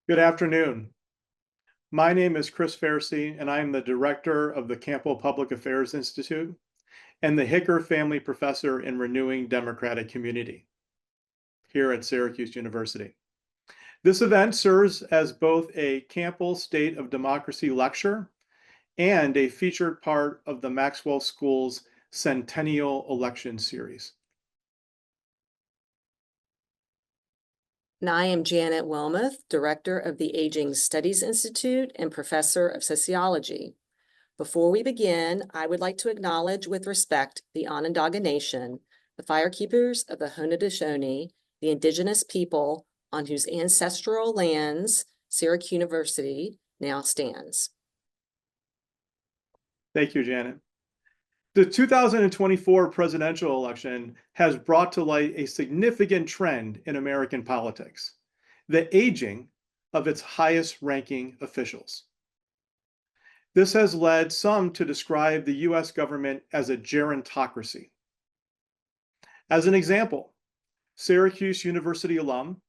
Good afternoon. My name is Chris Faricy, and I am the director of the Campbell Public Affairs Institute and the Hicker Family Professor in Renewing Democratic Community here at Syracuse University. This event serves as both a Campbell State of Democracy lecture and a featured part of the Maxwell School's Centennial Election Series. And I am Janet Wilmoth, Director of the Aging Studies Institute and Professor of Sociology. Before we begin, I would like to acknowledge with respect the Onondaga Nation, the firekeepers of the Haudenosaunee, the indigenous people on whose ancestral lands Syracuse University now stands. Thank you, Janet. The 2024 presidential election has brought to light a significant trend in American politics: the aging of its highest-ranking officials. This has led some to describe the U.S. government as a gerontocracy. As an example, Syracuse University alum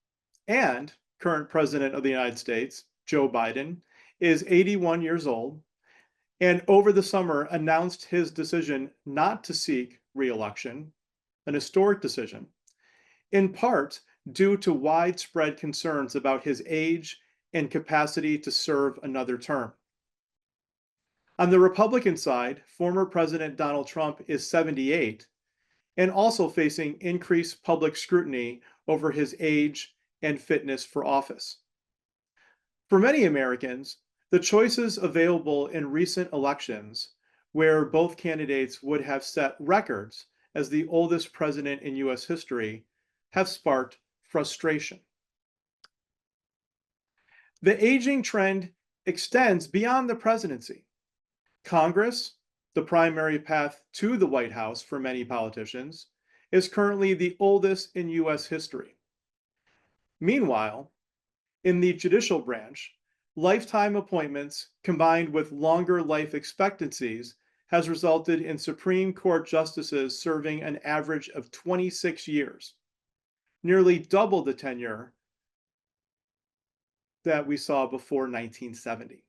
and current President of the United States, Joe Biden, is 81 years old, and over the summer announced his decision not to seek re-election, an historic decision, in part due to widespread concerns about his age and capacity to serve another term. On the Republican side, former President Donald Trump is 78 and also facing increased public scrutiny over his age and fitness for office. For many Americans, the choices available in recent elections, where both candidates would have set records as the oldest president in U.S. history, have sparked frustration. The aging trend extends beyond the presidency. Congress, the primary path to the White House for many politicians, is currently the oldest in U.S. history. Meanwhile, in the judicial branch, lifetime appointments combined with longer life expectancies has resulted in Supreme Court justices serving an average of 26 years, nearly double the tenure that we saw before 1970.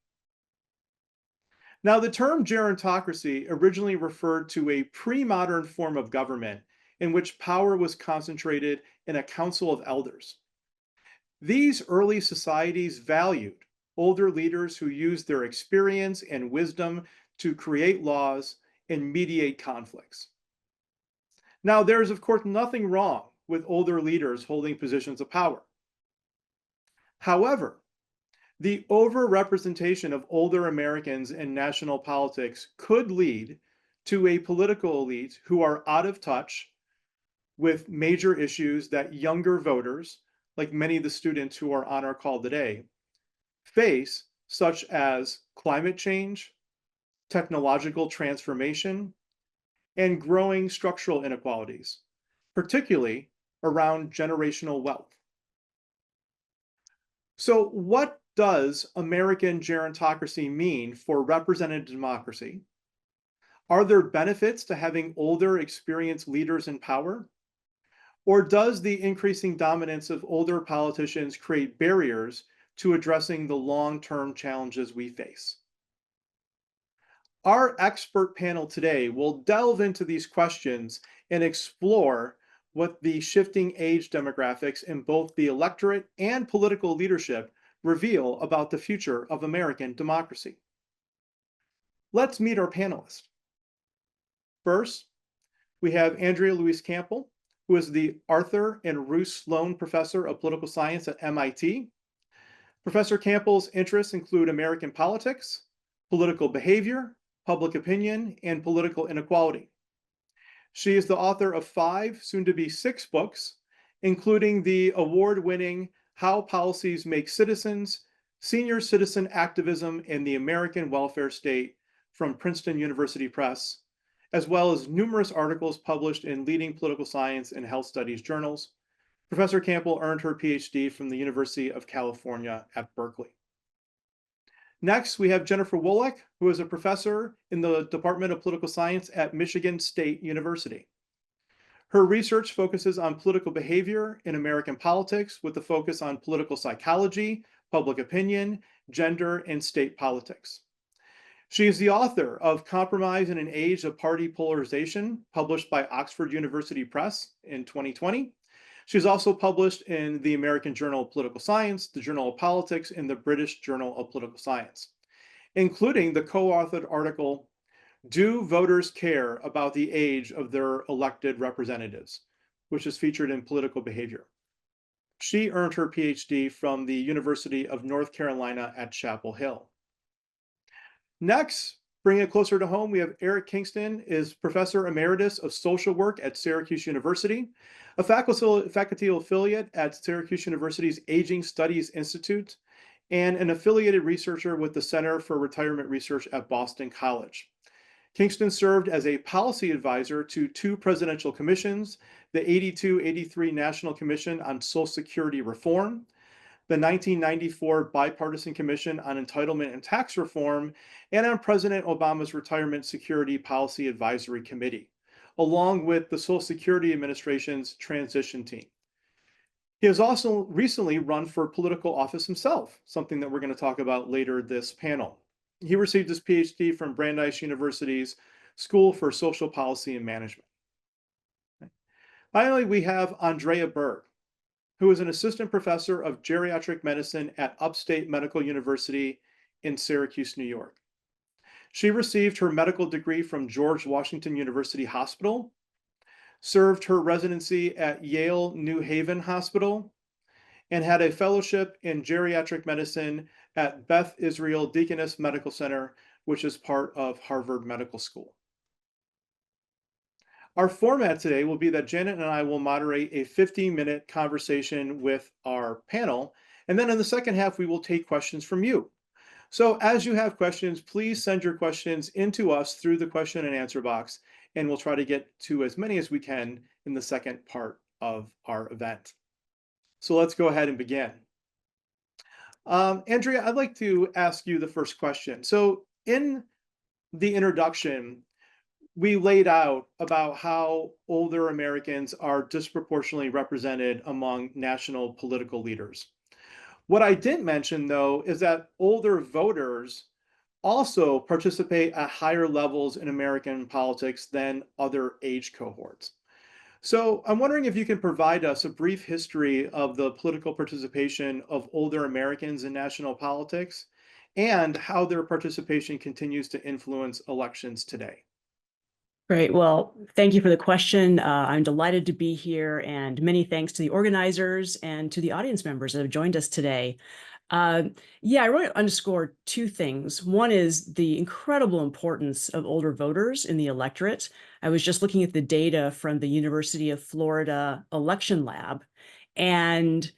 Now, the term gerontocracy originally referred to a pre-modern form of government in which power was concentrated in a council of elders. These early societies valued older leaders who used their experience and wisdom to create laws and mediate conflicts. Now, there's of course nothing wrong with older leaders holding positions of power. However, the overrepresentation of older Americans in national politics could lead to a political elite who are out of touch with major issues that younger voters, like many of the students who are on our call today, face, such as climate change, technological transformation, and growing structural inequalities, particularly around generational wealth. So what does American gerontocracy mean for representative democracy? Are there benefits to having older, experienced leaders in power? Or does the increasing dominance of older politicians create barriers to addressing the long-term challenges we face? Our expert panel today will delve into these questions and explore what the shifting age demographics in both the electorate and political leadership reveal about the future of American democracy. Let's meet our panelists. First, we have Andrea Louise Campbell, who is the Arthur and Ruth Sloan Professor of Political Science at MIT. Professor Campbell's interests include American politics, political behavior, public opinion, and political inequality. She is the author of 5, soon to be 6 books, including the award-winning How Policies Make Citizens, Senior Citizen Activism and the American Welfare State from Princeton University Press, as well as numerous articles published in leading political science and health studies journals. Professor Campbell earned her PhD from the University of California at Berkeley. Next, we have Jennifer Wolak, who is a professor in the Department of Political Science at Michigan State University. Her research focuses on political behavior in American politics with a focus on political psychology, public opinion, gender, and state politics. She is the author of Compromise in an Age of Party Polarization, published by Oxford University Press in 2020. She's also published in the American Journal of Political Science, the Journal of Politics, and the British Journal of Political Science, including the co-authored article, Do Voters Care About the Age of Their Elected Representatives, which is featured in Political Behavior. She earned her PhD from the University of North Carolina at Chapel Hill. Next, bringing it closer to home, we have Eric Kingson, is Professor Emeritus of Social Work at Syracuse University, a faculty affiliate at Syracuse University's Aging Studies Institute, and an affiliated researcher with the Center for Retirement Research at Boston College. Kingson served as a policy advisor to two presidential commissions, the 82-83 National Commission on Social Security Reform, the 1994 Bipartisan Commission on Entitlement and Tax Reform, and on President Obama's Retirement Security Policy Advisory Committee, along with the Social Security Administration's transition team. He has also recently run for political office himself, something that we're going to talk about later this panel. He received his PhD from Brandeis University's School for Social Policy and Management. Finally, we have Andrea Berg, who is an assistant professor of geriatric medicine at Upstate University in Syracuse, New York. She received her medical degree from George Washington University Hospital, served her residency at Yale New Haven Hospital, and had a fellowship in geriatric medicine at Beth Israel Deaconess Medical Center, which is part of Harvard Medical School. Our format today will be that Janet and I will moderate a 15-minute conversation with our panel, and then in the second half, we will take questions from you. So as you have questions, please send your questions into us through the question and answer box, and we'll try to get to as many as we can in the second part of our event. So let's go ahead and begin. Andrea, I'd like to ask you the first question. So in the introduction, we laid out about how older Americans are disproportionately represented among national political leaders. What I didn't mention, though, is that older voters also participate at higher levels in American politics than other age cohorts. So I'm wondering if you can provide us a brief history of the political participation of older Americans in national politics and how their participation continues to influence elections today. Great. Well, thank you for the question. I'm delighted to be here, and many thanks to the organizers and to the audience members that have joined us today. I want to underscore two things. One is the incredible importance of older voters in the electorate. I was just looking at the data from the University of Florida Election Lab, and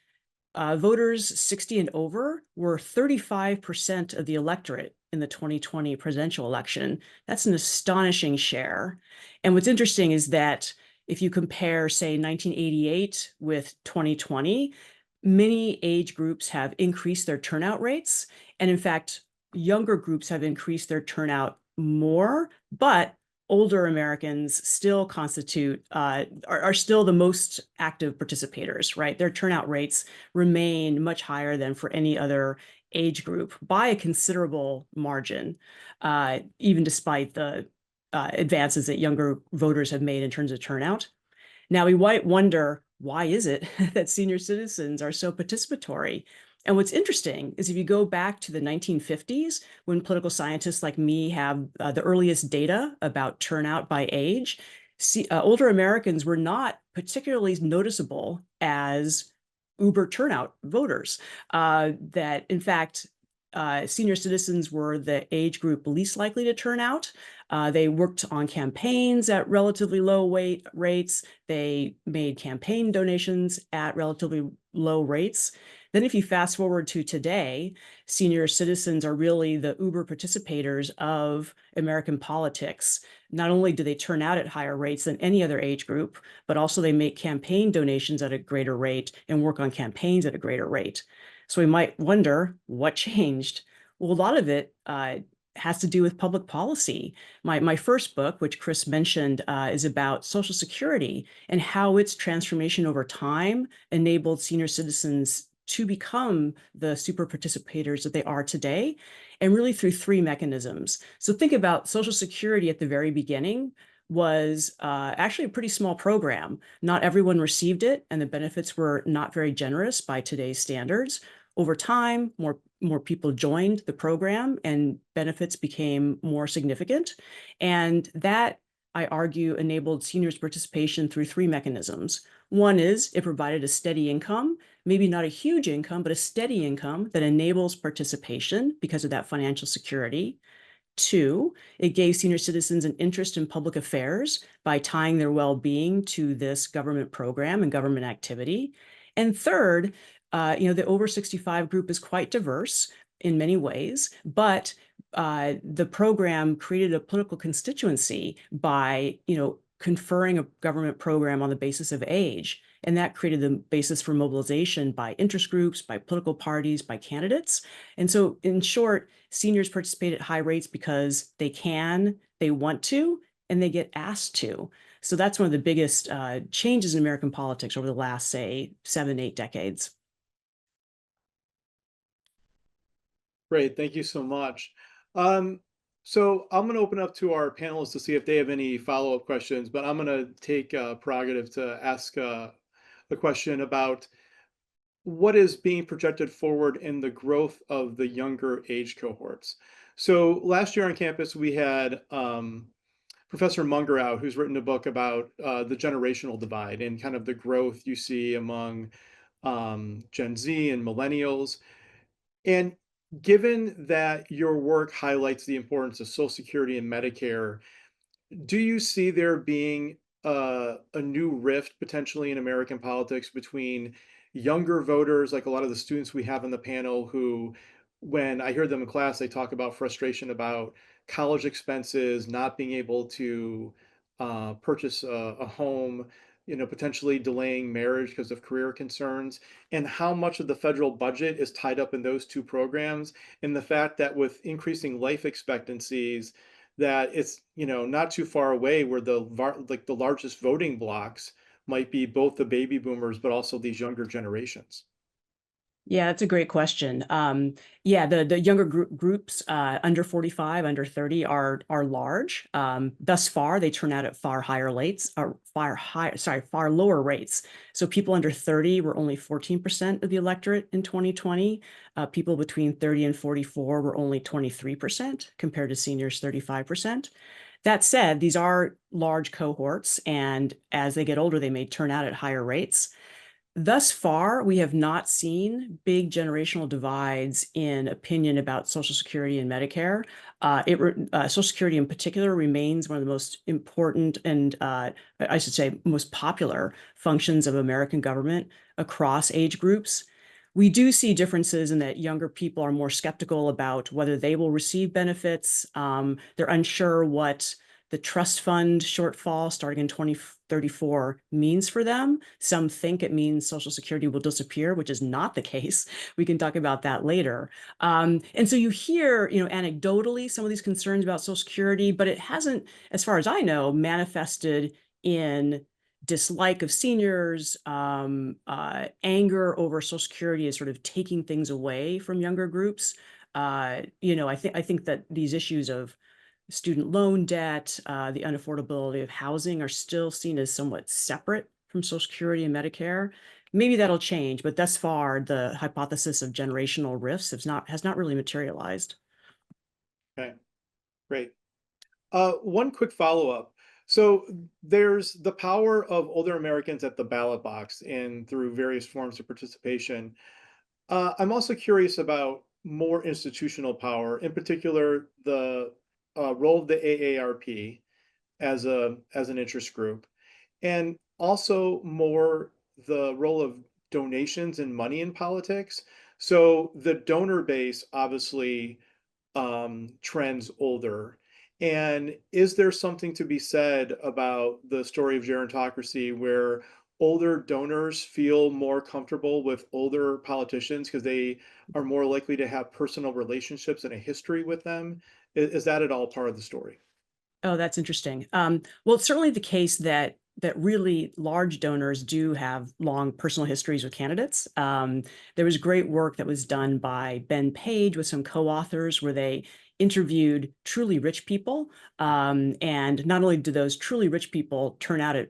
voters 60 and over were 35% of the electorate in the 2020 presidential election. That's an astonishing share. And what's interesting is that if you compare, say, 1988 with 2020, many age groups have increased their turnout rates. And in fact, younger groups have increased their turnout more, but older Americans still constitute, are still the most active participators, right? Their turnout rates remain much higher than for any other age group by a considerable margin, even despite the advances that younger voters have made in terms of turnout. Now, we might wonder, why is it that senior citizens are so participatory? And what's interesting is if you go back to the 1950s, when political scientists like me have the earliest data about turnout by age, older Americans were not particularly noticeable as uber turnout voters. That in fact, senior citizens were the age group least likely to turn out. They worked on campaigns at relatively low rates. They made campaign donations at relatively low rates. Then if you fast forward to today, senior citizens are really the uber participators of American politics. Not only do they turn out at higher rates than any other age group, but also they make campaign donations at a greater rate and work on campaigns at a greater rate. So we might wonder what changed. Well, a lot of it has to do with public policy. My first book, which Chris mentioned, is about Social Security and how its transformation over time enabled senior citizens to become the super participators that they are today, and really through three mechanisms. So think about Social Security at the very beginning was actually a pretty small program. Not everyone received it, and the benefits were not very generous by today's standards. Over time, more people joined the program and benefits became more significant. And that, I argue, enabled seniors' participation through three mechanisms. One is it provided a steady income, maybe not a huge income, but a steady income that enables participation because of that financial security. Two, it gave senior citizens an interest in public affairs by tying their well-being to this government program and government activity. And third, the over 65 group is quite diverse in many ways, but the program created a political constituency by, conferring a government program on the basis of age. And that created the basis for mobilization by interest groups, by political parties, by candidates. And so in short, seniors participate at high rates because they can, they want to, and they get asked to. So that's one of the biggest changes in American politics over the last, say, 7-8 decades. Great, thank you so much. So I'm going to open up to our panelists to see if they have any follow-up questions, but I'm going to take prerogative to ask a question about what is being projected forward in the growth of the younger age cohorts. So last year on campus, we had Professor Munger out, who's written a book about the generational divide and kind of the growth you see among Gen Z and millennials. And given that your work highlights the importance of Social Security and Medicare, do you see there being a new rift potentially in American politics between younger voters, like a lot of the students we have on the panel who, when I hear them in class, they talk about frustration about college expenses, not being able to purchase a home, potentially delaying marriage because of career concerns, and how much of the federal budget is tied up in those two programs, and the fact that with increasing life expectancies, that it's not too far away where the largest voting blocks might be both the baby boomers but also these younger generations. Yeah, that's a great question. The younger groups under 45, under 30 are large. Thus far, they turn out at far lower rates. So people under 30 were only 14% of the electorate in 2020. People between 30 and 44 were only 23% compared to seniors 35%. That said, these are large cohorts, and as they get older, they may turn out at higher rates. Thus far, we have not seen big generational divides in opinion about Social Security and Medicare. Social Security in particular remains one of the most important and I should say most popular functions of American government across age groups. We do see differences in that younger people are more skeptical about whether they will receive benefits. They're unsure what the trust fund shortfall starting in 2034 means for them. Some think it means Social Security will disappear, which is not the case. We can talk about that later. And so you hear, anecdotally some of these concerns about Social Security, but it hasn't, as far as I know, manifested in dislike of seniors, anger over Social Security is sort of taking things away from younger groups. I think that these issues of student loan debt, the unaffordability of housing are still seen as somewhat separate from Social Security and Medicare. Maybe that'll change, but thus far, the hypothesis of generational rifts has not really materialized. Okay, great. One quick follow-up. So there's the power of older Americans at the ballot box and through various forms of participation. I'm also curious about more institutional power, in particular, the role of the AARP as an interest group, and also more the role of donations and money in politics. So the donor base obviously trends older. And is there something to be said about the story of gerontocracy where older donors feel more comfortable with older politicians because they are more likely to have personal relationships and a history with them? Is that at all part of the story? Oh, that's interesting. Well, it's certainly the case that that really large donors do have long personal histories with candidates. There was great work that was done by Ben Page with some co-authors where they interviewed truly rich people. And not only do those truly rich people turn out at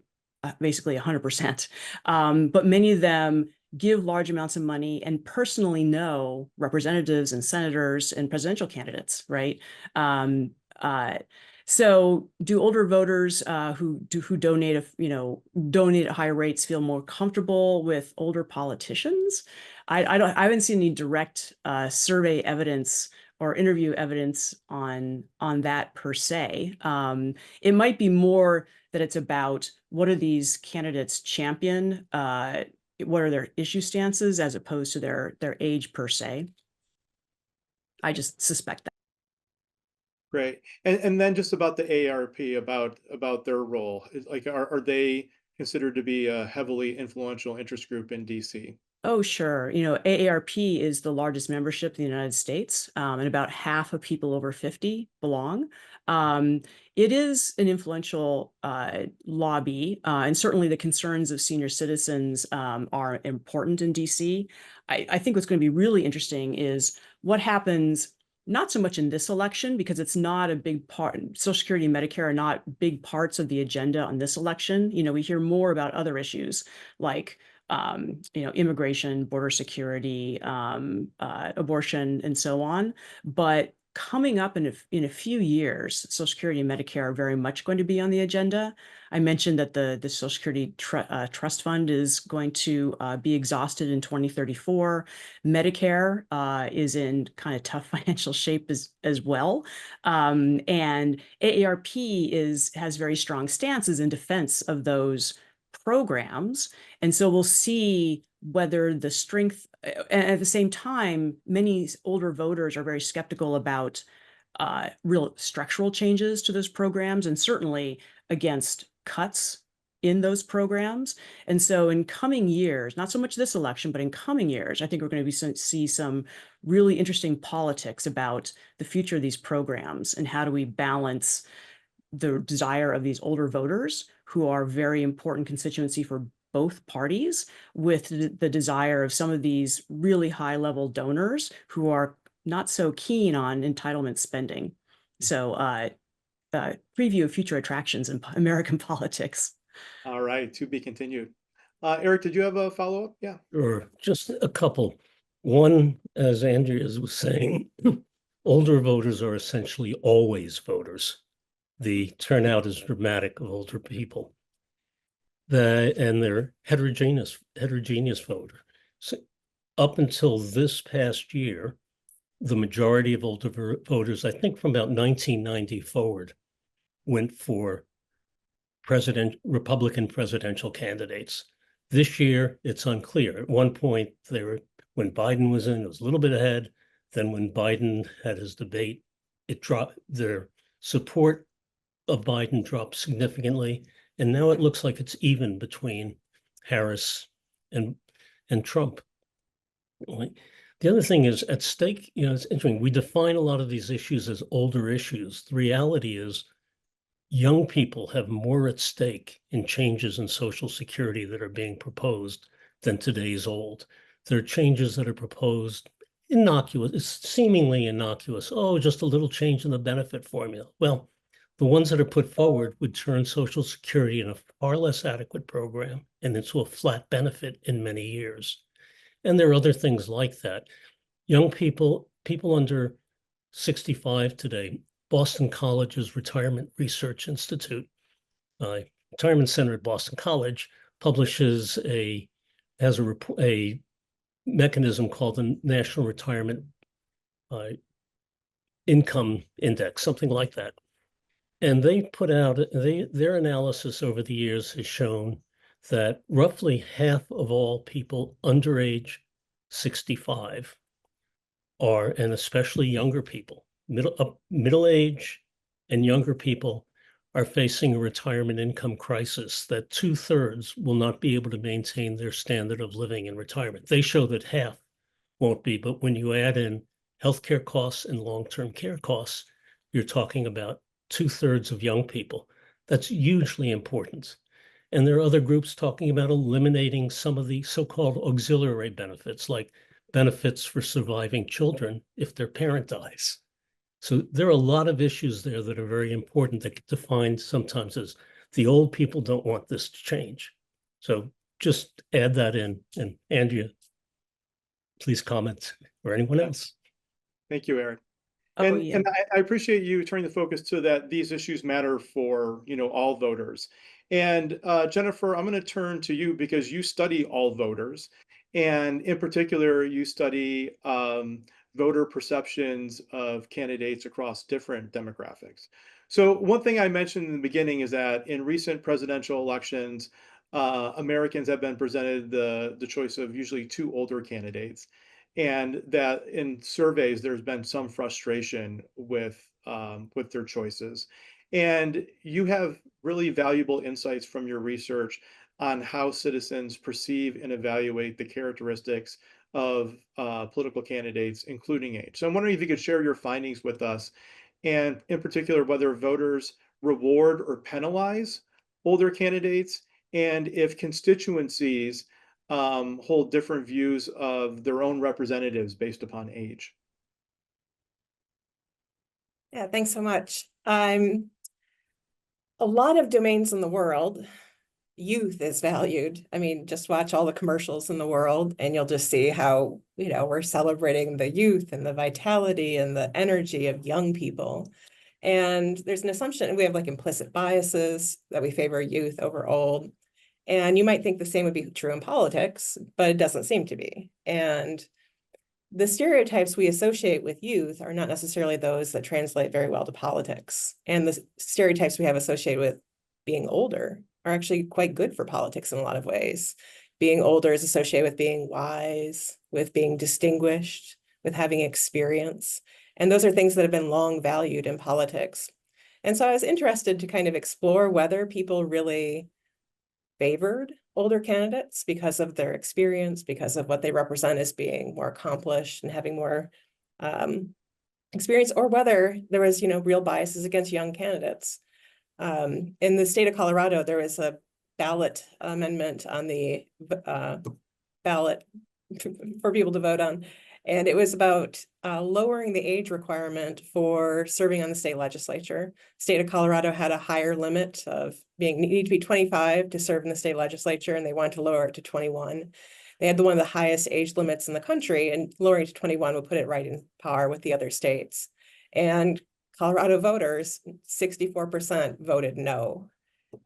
basically 100%, but many of them give large amounts of money and personally know representatives and senators and presidential candidates, right? So do older voters who donate, donate at higher rates feel more comfortable with older politicians? I haven't seen any direct survey evidence or interview evidence on that per se. It might be more that it's about what do these candidates champion, what are their issue stances as opposed to their age per se. I just suspect that. Great. And then just about the AARP, about their role, like are they considered to be a heavily influential interest group in DC? Oh, sure. AARP is the largest membership in the United States, and about half of people over 50 belong. It is an influential lobby, and certainly the concerns of senior citizens are important in DC. I think what's going to be really interesting is what happens, not so much in this election, because it's not a big part, Social Security and Medicare are not big parts of the agenda on this election. We hear more about other issues like immigration, border security, abortion, and so on. But coming up in a few years, Social Security and Medicare are very much going to be on the agenda. I mentioned that the Social Security Trust Fund is going to be exhausted in 2034. Medicare is in kind of tough financial shape as well. And AARP has very strong stances in defense of those programs. And so we'll see whether the strength, and at the same time, many older voters are very skeptical about real structural changes to those programs, and certainly against cuts in those programs. And so in coming years, not so much this election, but in coming years, I think we're going to see some really interesting politics about the future of these programs and how do we balance the desire of these older voters who are very important constituency for both parties with the desire of some of these really high level donors who are not so keen on entitlement spending. So preview of future attractions in American politics. All right, to be continued. Eric, did you have a follow-up? Yeah. Sure, just a couple. One, as Andrea was saying, older voters are essentially always voters. The turnout is dramatic of older people. And they're heterogeneous voter. So up until this past year, the majority of older voters, I think from about 1990 forward, went for Republican presidential candidates. This year, it's unclear. At one point, when Biden was in, it was a little bit ahead. Then when Biden had his debate, it dropped. Their support of Biden dropped significantly. And now it looks like it's even between Harris and Trump. The other thing is at stake, it's interesting. We define a lot of these issues as older issues. The reality is young people have more at stake in changes in Social Security that are being proposed than today's old. There are changes that are proposed innocuous, it's seemingly innocuous. Oh, just a little change in the benefit formula. Well, the ones that are put forward would turn Social Security in a far less adequate program and into a flat benefit in many years. And there are other things like that. Young people under 65 today, Boston College's Retirement Research Institute, Retirement Center at Boston College, has a mechanism called the National Retirement Income Index, something like that. And they put out, their analysis over the years has shown that roughly half of all people under age 65 are, and especially younger people, middle age and younger people are facing a retirement income crisis, that 2/3 will not be able to maintain their standard of living in retirement. They show that half won't be, but when you add in healthcare costs and long-term care costs, you're talking about 2/3 of young people. That's hugely important. And there are other groups talking about eliminating some of the so-called auxiliary benefits, like benefits for surviving children if their parent dies. So there are a lot of issues there that are very important that get defined sometimes as the old people don't want this to change. So just add that in. And Andrea, please comment, or anyone else. Thank you, Aaron. Oh, And, yeah. and I appreciate you turning the focus to that these issues matter for, all voters. And Jennifer, I'm going to turn to you because you study all voters. And in particular, you study voter perceptions of candidates across different demographics. So one thing I mentioned in the beginning is that in recent presidential elections, Americans have been presented the choice of usually two older candidates, and that in surveys there's been some frustration with their choices. And you have really valuable insights from your research on how citizens perceive and evaluate the characteristics of political candidates, including age. So I'm wondering if you could share your findings with us, and in particular, whether voters reward or penalize older candidates, and if constituencies hold different views of their own representatives based upon age. Yeah, thanks so much. A lot of domains in the world, youth is valued. I mean, just watch all the commercials in the world and you'll just see how, we're celebrating the youth and the vitality and the energy of young people. And there's an assumption, we have like implicit biases that we favor youth over old. And you might think the same would be true in politics, but it doesn't seem to be. And the stereotypes we associate with youth are not necessarily those that translate very well to politics. And the stereotypes we have associated with being older are actually quite good for politics in a lot of ways. Being older is associated with being wise, with being distinguished, with having experience. And those are things that have been long valued in politics. And so I was interested to kind of explore whether people really favored older candidates because of their experience, because of what they represent as being more accomplished and having more experience, or whether there was, real biases against young candidates. In the state of Colorado, there was a ballot amendment on the ballot for people to vote on. And it was about lowering the age requirement for serving on the state legislature. State of Colorado had a higher limit of need to be 25 to serve in the state legislature, and they wanted to lower it to 21. They had one of the highest age limits in the country, and lowering it to 21 would put it right in par with the other states. And Colorado voters, 64% voted no.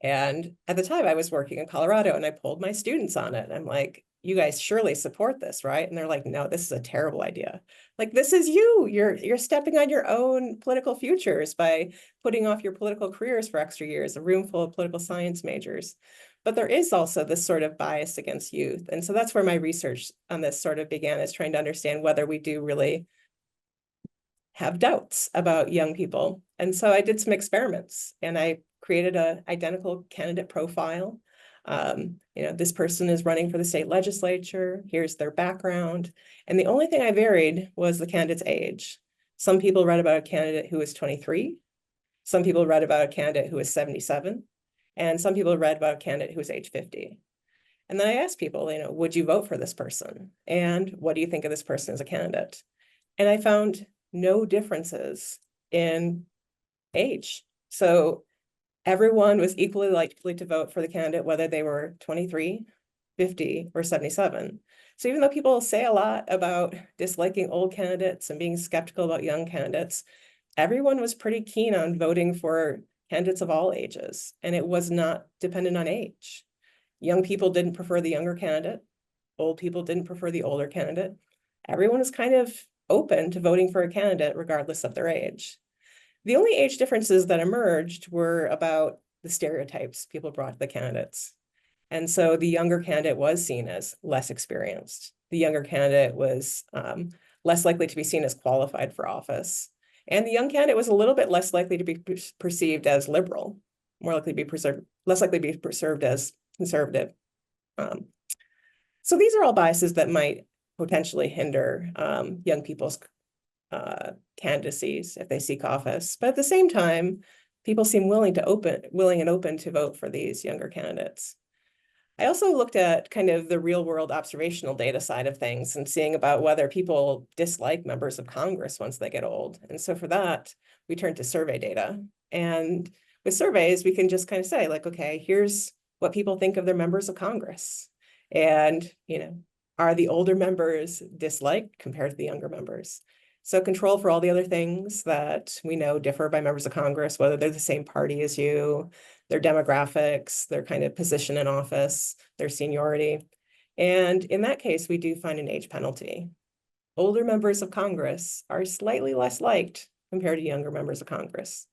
And at the time I was working in Colorado and I polled my students on it. I'm like, you guys surely support this, right? And they're like, no, this is a terrible idea. Like, this is you're stepping on your own political futures by putting off your political careers for extra years, a room full of political science majors. But there is also this sort of bias against youth. And so that's where my research on this sort of began, is trying to understand whether we do really have doubts about young people. And so I did some experiments and I created an identical candidate profile. This person is running for the state legislature. Here's their background. And the only thing I varied was the candidate's age. Some people read about a candidate who was 23. Some people read about a candidate who was 77. And some people read about a candidate who was age 50. And then I asked people, would you vote for this person? And what do you think of this person as a candidate? And I found no differences in age. So everyone was equally likely to vote for the candidate, whether they were 23, 50, or 77. So even though people say a lot about disliking old candidates and being skeptical about young candidates, everyone was pretty keen on voting for candidates of all ages, and it was not dependent on age. Young people didn't prefer the younger candidate. Old people didn't prefer the older candidate. Everyone was kind of open to voting for a candidate regardless of their age. The only age differences that emerged were about the stereotypes people brought to the candidates. And so the younger candidate was seen as less experienced. The younger candidate was less likely to be seen as qualified for office. And the young candidate was a little bit less likely to be perceived as liberal, more likely to be less likely to be perceived as conservative. So these are all biases that might potentially hinder young people's candidacies if they seek office. But at the same time, people seem willing and open to vote for these younger candidates. I also looked at kind of the real world observational data side of things and seeing about whether people dislike members of Congress once they get old. And so for that, we turned to survey data. And with surveys, we can just kind of say like, okay, here's what people think of their members of Congress. And, are the older members disliked compared to the younger members? So control for all the other things that we know differ by members of Congress, whether they're the same party as you, their demographics, their kind of position in office, their seniority. And in that case, we do find an age penalty. Older members of Congress are slightly less liked compared to younger members of Congress.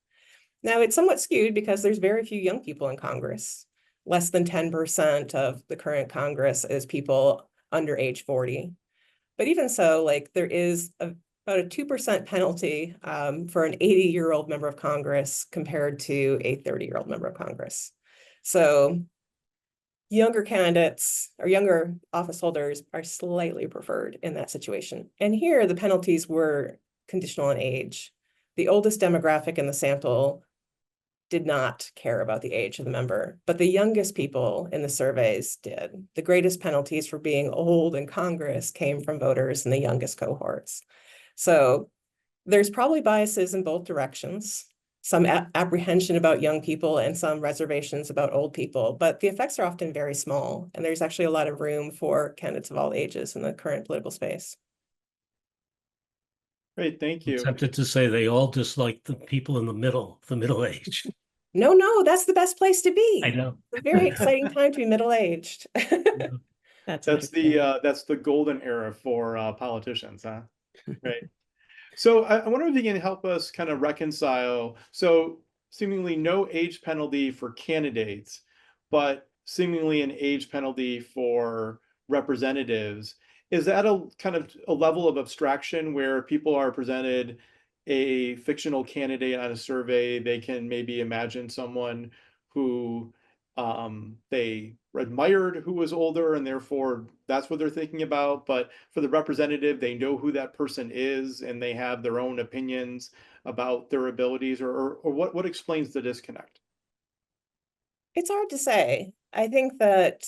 Now, it's somewhat skewed because there's very few young people in Congress. Less than 10% of the current Congress is people under age 40. But even so, like there is about a 2% penalty for an 80-year-old member of Congress compared to a 30-year-old member of Congress. So younger candidates or younger office holders are slightly preferred in that situation. And here the penalties were conditional on age. The oldest demographic in the sample did not care about the age of the member, but the youngest people in the surveys did. The greatest penalties for being old in Congress came from voters in the youngest cohorts. So there's probably biases in both directions, some apprehension about young people and some reservations about old people, but the effects are often very small. And there's actually a lot of room for candidates of all ages in the current political space. Great, thank I'm you. tempted to say they all dislike the people in the middle age. No, that's the best place to be. I know. It's a very exciting time to be middle-aged. That's That's the golden era for politicians, huh? Right. So I wonder if you can help us kind of reconcile. So seemingly no age penalty for candidates, but seemingly an age penalty for representatives. Is that a kind of a level of abstraction where people are presented a fictional candidate on a survey? They can maybe imagine someone who they admired who was older, and therefore that's what they're thinking about. But for the representative, they know who that person is, and they have their own opinions about their abilities, or what explains the disconnect? It's hard to say. I think that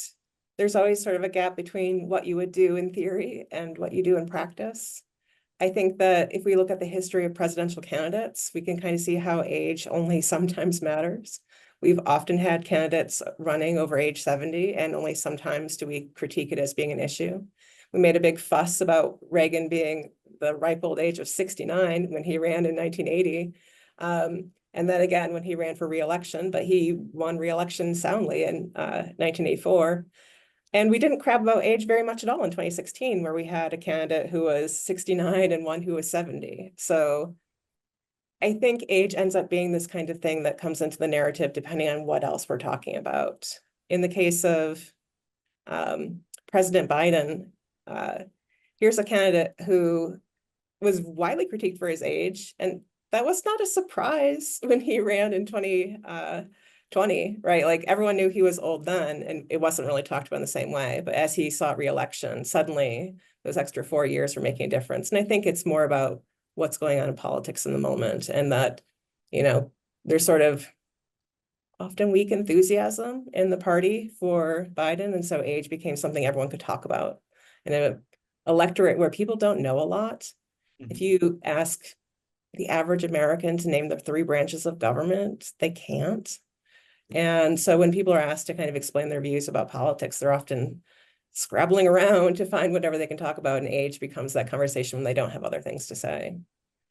there's always sort of a gap between what you would do in theory and what you do in practice. I think that if we look at the history of presidential candidates, we can kind of see how age only sometimes matters. We've often had candidates running over age 70, and only sometimes do we critique it as being an issue. We made a big fuss about Reagan being the ripe old age of 69 when he ran in 1980. And then again, when he ran for re-election, but he won re-election soundly in 1984. And we didn't crab about age very much at all in 2016, where we had a candidate who was 69 and one who was 70. So I think age ends up being this kind of thing that comes into the narrative depending on what else we're talking about. In the case of President Biden, here's a candidate who was widely critiqued for his age, and that was not a surprise when he ran in 2020, right? Like everyone knew he was old then, and it wasn't really talked about in the same way. But as he sought re-election, suddenly those extra 4 years were making a difference. And I think it's more about what's going on in politics in the moment, and that, there's sort of often weak enthusiasm in the party for Biden. And so age became something everyone could talk about. In an electorate where people don't know a lot, if you ask the average American to name the 3 branches of government, they can't. And so when people are asked to kind of explain their views about politics, they're often scrabbling around to find whatever they can talk about, and age becomes that conversation when they don't have other things to say.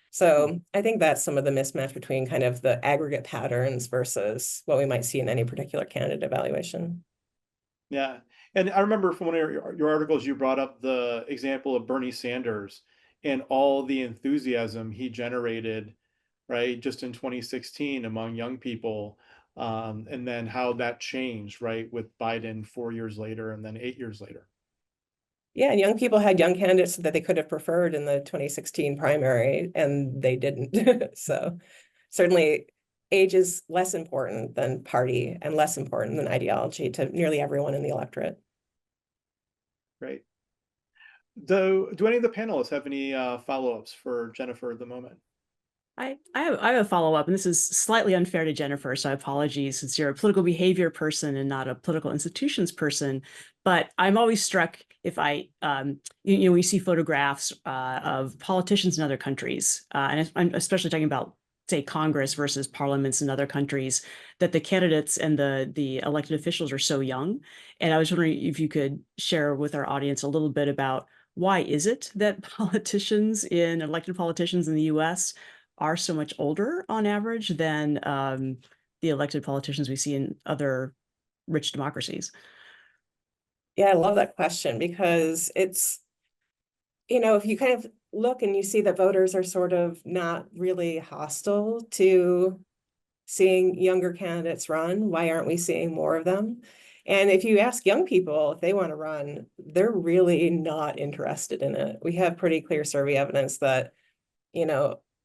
So I think that's some of the mismatch between kind of the aggregate patterns versus what we might see in any particular candidate evaluation. Yeah. And I remember from one of your articles, you brought up the example of Bernie Sanders and all the enthusiasm he generated, right, just in 2016 among young people, and then how that changed, right, with Biden 4 years later and then 8 years later. Yeah, and young people had young candidates that they could have preferred in the 2016 primary, and they didn't. So certainly age is less important than party and less important than ideology to nearly everyone in the electorate. Great. Do any of the panelists have any follow-ups for Jennifer at the moment? I have a follow-up, and this is slightly unfair to Jennifer, so apologies since you're a political behavior person and not a political institutions person. But I'm always struck if we see photographs of politicians in other countries, and I'm especially talking about, say, Congress versus parliaments in other countries, that the candidates and the elected officials are so young. And I was wondering if you could share with our audience a little bit about why is it that elected politicians in the US are so much older on average than the elected politicians we see in other rich democracies? Yeah, I love that question because it's, if you kind of look and you see that voters are sort of not really hostile to seeing younger candidates run, why aren't we seeing more of them? And if you ask young people if they want to run, they're really not interested in it. We have pretty clear survey evidence that,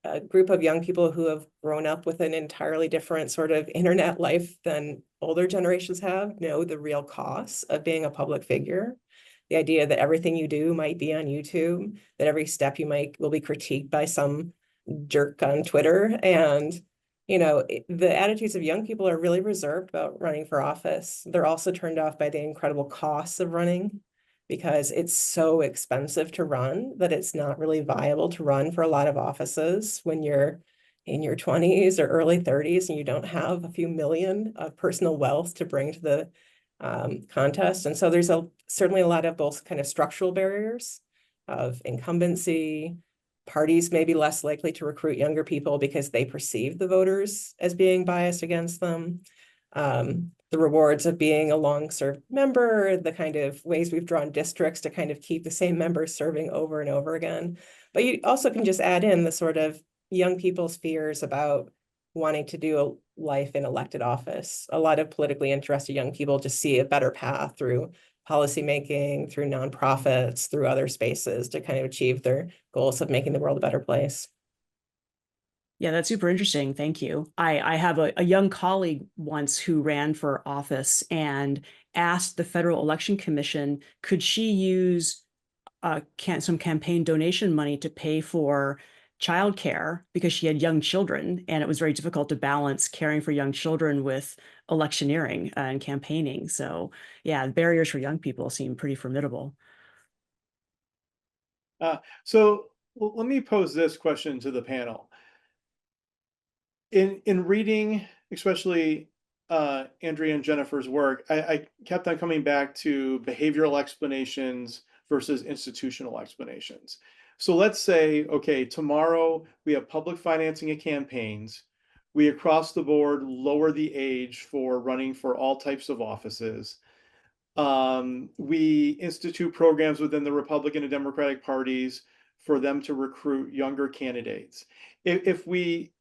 a group of young people who have grown up with an entirely different sort of internet life than older generations have know the real costs of being a public figure. The idea that everything you do might be on YouTube, that every step you make will be critiqued by some jerk on Twitter. And, the attitudes of young people are really reserved about running for office. They're also turned off by the incredible costs of running because it's so expensive to run that it's not really viable to run for a lot of offices when you're in your 20s or early 30s and you don't have a few million of personal wealth to bring to the contest. And so there's certainly a lot of both kind of structural barriers of incumbency. Parties may be less likely to recruit younger people because they perceive the voters as being biased against them. The rewards of being a long-served member, the kind of ways we've drawn districts to kind of keep the same members serving over and over again. But you also can just add in the sort of young people's fears about wanting to do a life in elected office. A lot of politically interested young people just see a better path through policymaking, through nonprofits, through other spaces to kind of achieve their goals of making the world a better place. Yeah, that's super interesting. Thank you. I have a young colleague once who ran for office and asked the Federal Election Commission, could she use some campaign donation money to pay for childcare because she had young children, and it was very difficult to balance caring for young children with electioneering and campaigning. So yeah, barriers for young people seem pretty formidable. So let me pose this question to the panel. In reading, especially Andrea and Jennifer's work, I kept on coming back to behavioral explanations versus institutional explanations. So let's say, okay, tomorrow we have public financing of campaigns. We across the board lower the age for running for all types of offices. We institute programs within the Republican and Democratic parties for them to recruit younger candidates. If we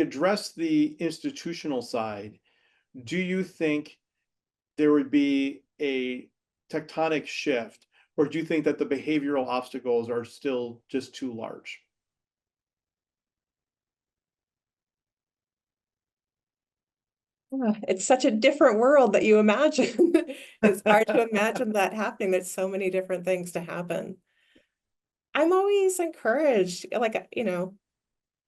address the institutional side, do you think there would be a tectonic shift, or do you think that the behavioral obstacles are still just too large? It's such a different world that you imagine. It's hard to imagine that happening. There's so many different things to happen. I'm always encouraged, like,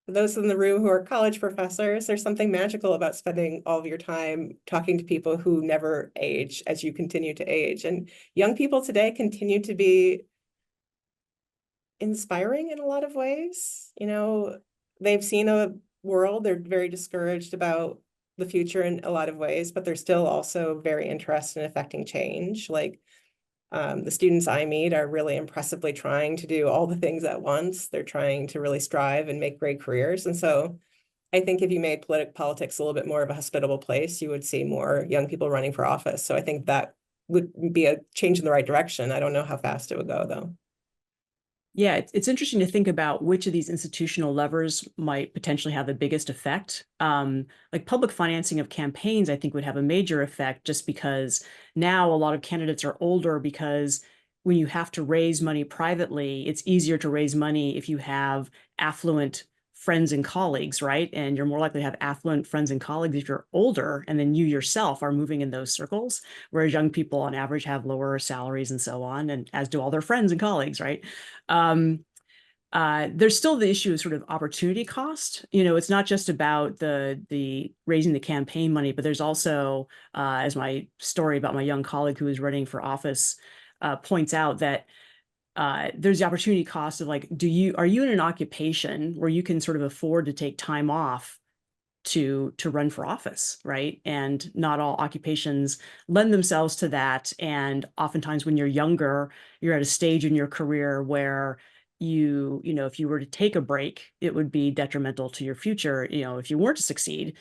those in the room who are college professors, there's something magical about spending all of your time talking to people who never age as you continue to age. And young people today continue to be inspiring in a lot of ways. They've seen a world, they're very discouraged about the future in a lot of ways, but they're still also very interested in affecting change. Like the students I meet are really impressively trying to do all the things at once. They're trying to really strive and make great careers. And so I think if you made politics a little bit more of a hospitable place, you would see more young people running for office. So I think that would be a change in the right direction. I don't know how fast it would go, though. Yeah, it's interesting to think about which of these institutional levers might potentially have the biggest effect. Like public financing of campaigns, I think would have a major effect just because now a lot of candidates are older because when you have to raise money privately, it's easier to raise money if you have affluent friends and colleagues, right? And you're more likely to have affluent friends and colleagues if you're older, and then you yourself are moving in those circles, whereas young people on average have lower salaries and so on, and as do all their friends and colleagues, right? there's still the issue of sort of opportunity cost. It's not just about the raising the campaign money, but there's also, as my story about my young colleague who is running for office points out, that there's the opportunity cost of like, are you in an occupation where you can sort of afford to take time off to run for office, right? And not all occupations lend themselves to that. And oftentimes when you're younger, you're at a stage in your career where if you were to take a break, it would be detrimental to your future, if you weren't to succeed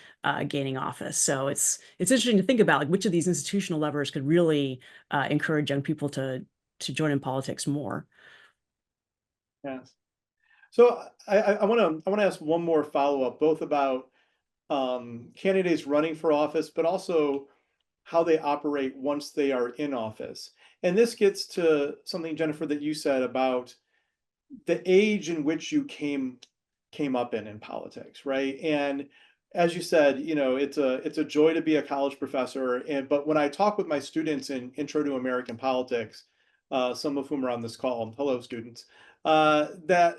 gaining office. So it's interesting to think about like which of these institutional levers could really encourage young people to join in politics more. Yes. So I want to ask one more follow-up, both about candidates running for office, but also how they operate once they are in office. And this gets to something, Jennifer, that you said about the age in which you came up in politics, right? And as you said, it's a joy to be a college professor. But when I talk with my students in Intro to American Politics, some of whom are on this call, hello students, that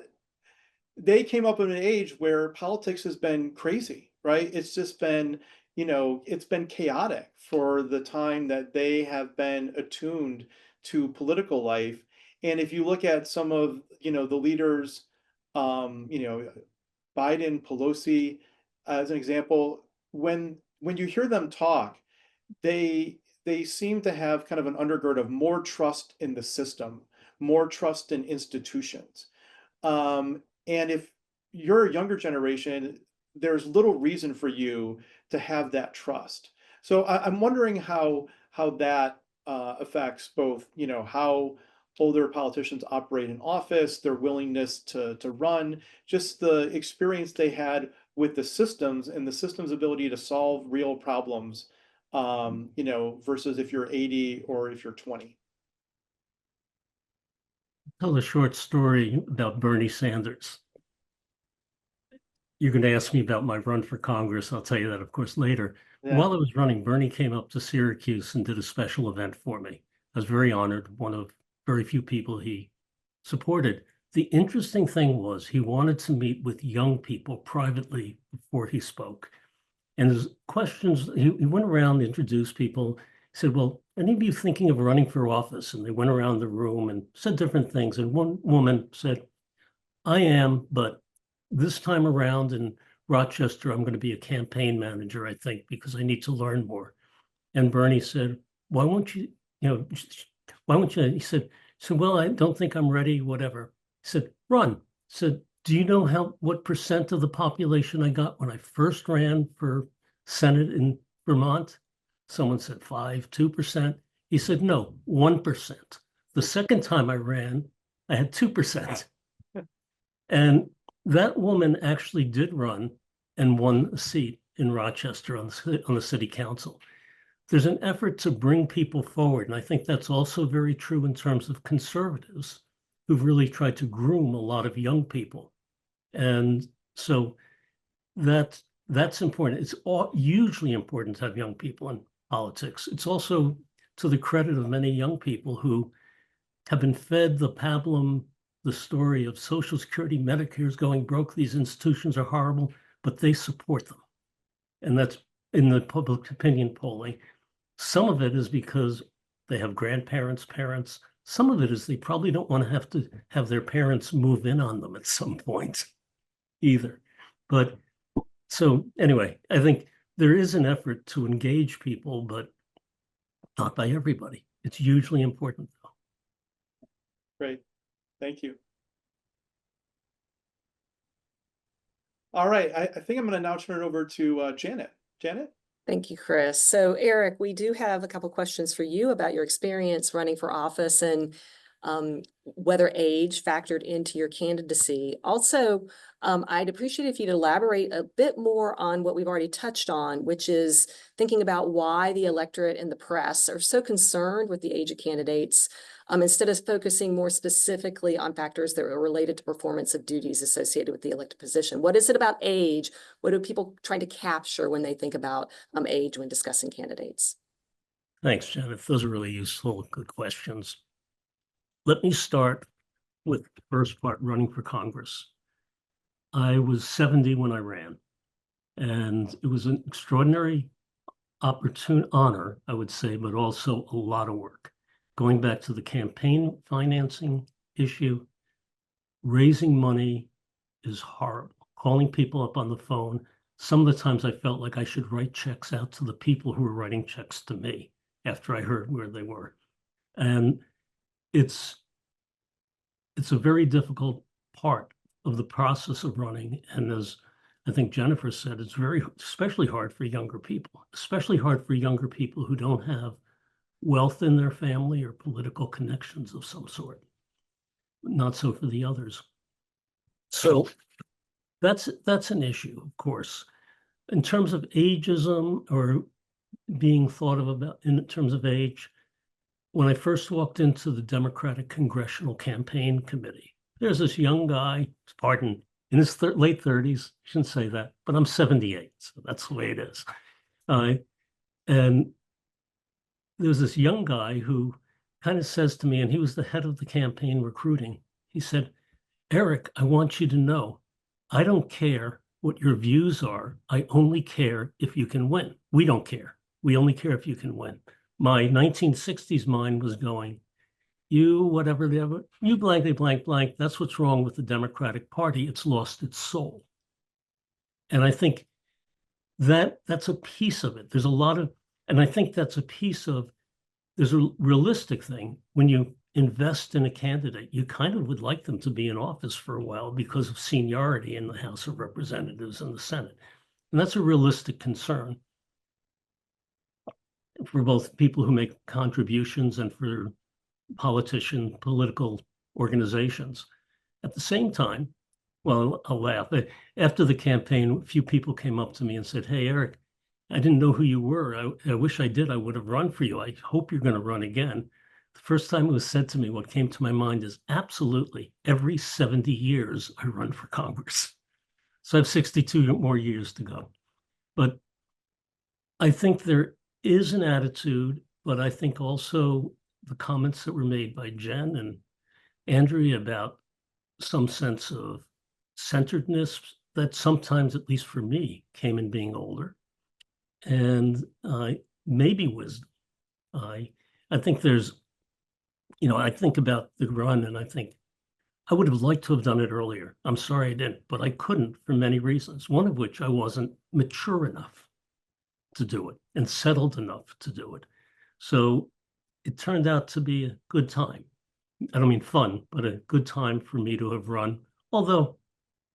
they came up in an age where politics has been crazy, right? It's just been, it's been chaotic for the time that they have been attuned to political life. And if you look at some of, the leaders, Biden, Pelosi, as an example, when you hear them talk, they seem to have kind of an undergird of more trust in the system, more trust in institutions. And if you're a younger generation, there's little reason for you to have that trust. So I'm wondering how that affects both, how older politicians operate in office, their willingness to run, just the experience they had with the systems and the system's ability to solve real problems, versus if you're 80 or if you're 20. Tell a short story about Bernie Sanders. You're going to ask me about my run for Congress. I'll tell you that, of course, later. Yeah. While I was running, Bernie came up to Syracuse and did a special event for me. I was very honored, one of very few people he supported. The interesting thing was he wanted to meet with young people privately before he spoke. And his questions, he went around, introduced people, said, well, any of you thinking of running for office? And they went around the room and said different things. And one woman said, I am, but this time around in Rochester, I'm going to be a campaign manager, I think, because I need to learn more. And Bernie said, why won't you, why won't you? He said, well, I don't think I'm ready, whatever. He said, run. He said, do you know what percent of the population I got when I first ran for Senate in Vermont? Someone said 2%. He said, no, 1%. The second time I ran, I had 2%. And that woman actually did run and won a seat in Rochester on the city council. There's an effort to bring people forward. And I think that's also very true in terms of conservatives who've really tried to groom a lot of young people. And so that's important. It's hugely important to have young people in politics. It's also to the credit of many young people who have been fed the pablum, the story of Social Security, Medicare is going broke, these institutions are horrible, but they support them. And that's in the public opinion polling. Some of it is because they have grandparents, parents. Some of it is they probably don't want to have their parents move in on them at some point either. But so anyway, I think there is an effort to engage people, but not by everybody. It's hugely important though. Great. Thank you. All right. I think I'm going to now turn it over to Janet. Janet? Thank you, Chris. So Eric, we do have a couple questions for you about your experience running for office and whether age factored into your candidacy. Also, I'd appreciate if you'd elaborate a bit more on what we've already touched on, which is thinking about why the electorate and the press are so concerned with the age of candidates, instead of focusing more specifically on factors that are related to performance of duties associated with the elected position. What is it about age? What are people trying to capture when they think about age when discussing candidates? Thanks, Janet. Those are really useful, good questions. Let me start with the first part, running for Congress. I was 70 when I ran, and it was an extraordinary opportune honor, I would say, but also a lot of work. Going back to the campaign financing issue, raising money is horrible. Calling people up on the phone. Some of the times I felt like I should write checks out to the people who were writing checks to me after I heard where they were. And it's a very difficult part of the process of running. And as I think Jennifer said, it's especially hard for younger people, especially hard for younger people who don't have wealth in their family or political connections of some sort. Not so for the others. So that's an issue, of course. In terms of ageism or being thought of about in terms of age, when I first walked into the Democratic Congressional Campaign Committee, there's this young guy, pardon, in his late 30s, I shouldn't say that, but I'm 78, so that's the way it is. And there was this young guy who kind of says to me, and he was the head of the campaign recruiting, he said, "Eric, I want you to know, I don't care what your views are. I only care if you can win. We don't care. We only care if you can win." My 1960s mind was going, you, whatever, you blankety blank blank, that's what's wrong with the Democratic Party. It's lost its soul. And I think that's a piece of it. There's a lot of, and I think that's a piece of, there's a realistic thing. When you invest in a candidate, you kind of would like them to be in office for a while because of seniority in the House of Representatives and the Senate. And that's a realistic concern for both people who make contributions and for political organizations. At the same time, well, I'll laugh. After the campaign, a few people came up to me and said, "Hey, Eric, I didn't know who you were. I wish I did. I would have run for you. I hope you're going to run again." The first time it was said to me, what came to my mind is absolutely every 70 years I run for Congress. So I have 62 more years to go. But I think there is an attitude, but I think also the comments that were made by Jen and Andrea about some sense of centeredness that sometimes, at least for me, came in being older, and maybe wisdom. I think there's, I think about the run and I think I would have liked to have done it earlier. I'm sorry I didn't, but I couldn't for many reasons, one of which I wasn't mature enough to do it and settled enough to do it. So it turned out to be a good time. I don't mean fun, but a good time for me to have run. Although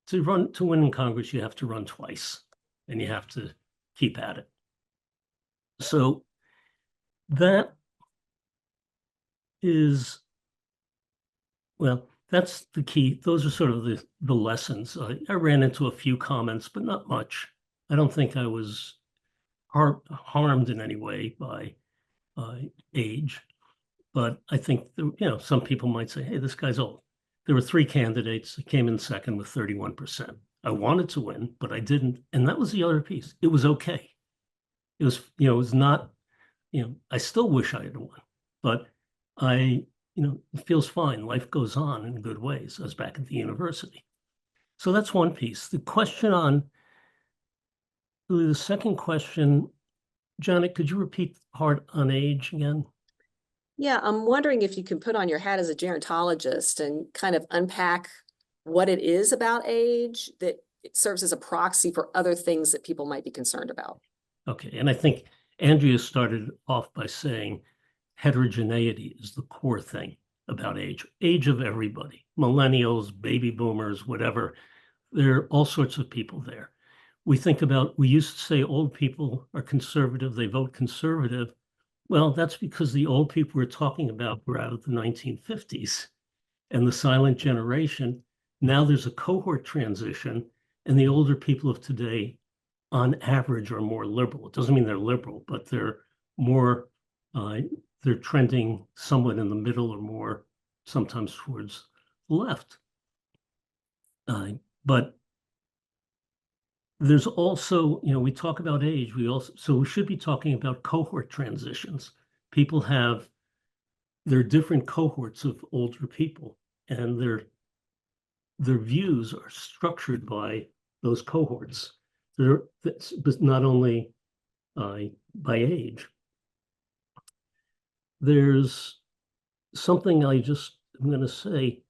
to win in Congress, you have to run twice and you have to keep at it. So that is, well, that's the key. Those are sort of the lessons. I ran into a few comments, but not much. I don't think I was harmed in any way by age. But I think, some people might say, "Hey, this guy's old." There were 3 candidates that came in second with 31%. I wanted to win, but I didn't. And that was the other piece. It was okay. It was, it was not, I still wish I had won, but it feels fine. Life goes on in good ways. I was back at the university. So that's one piece. The question on, the second question, Janet, could you repeat the part on age again? Yeah, I'm wondering if you can put on your hat as a gerontologist and kind of unpack what it is about age that it serves as a proxy for other things that people might be concerned about. Okay, and I think Andrea started off by saying heterogeneity is the core thing about age of everybody, millennials, baby boomers, whatever. There are all sorts of people there. We used to say old people are conservative, they vote conservative. Well, that's because the old people we're talking about were out of the 1950s and the silent generation. Now there's a cohort transition, and the older people of today, on average, are more liberal. It doesn't mean they're liberal, but they're more, they're trending somewhat in the middle or more sometimes towards the left. But there's also, we talk about age, so we should be talking about cohort transitions. There are different cohorts of older people, and their views are structured by those cohorts. But not only by age. There's something I'm going to say.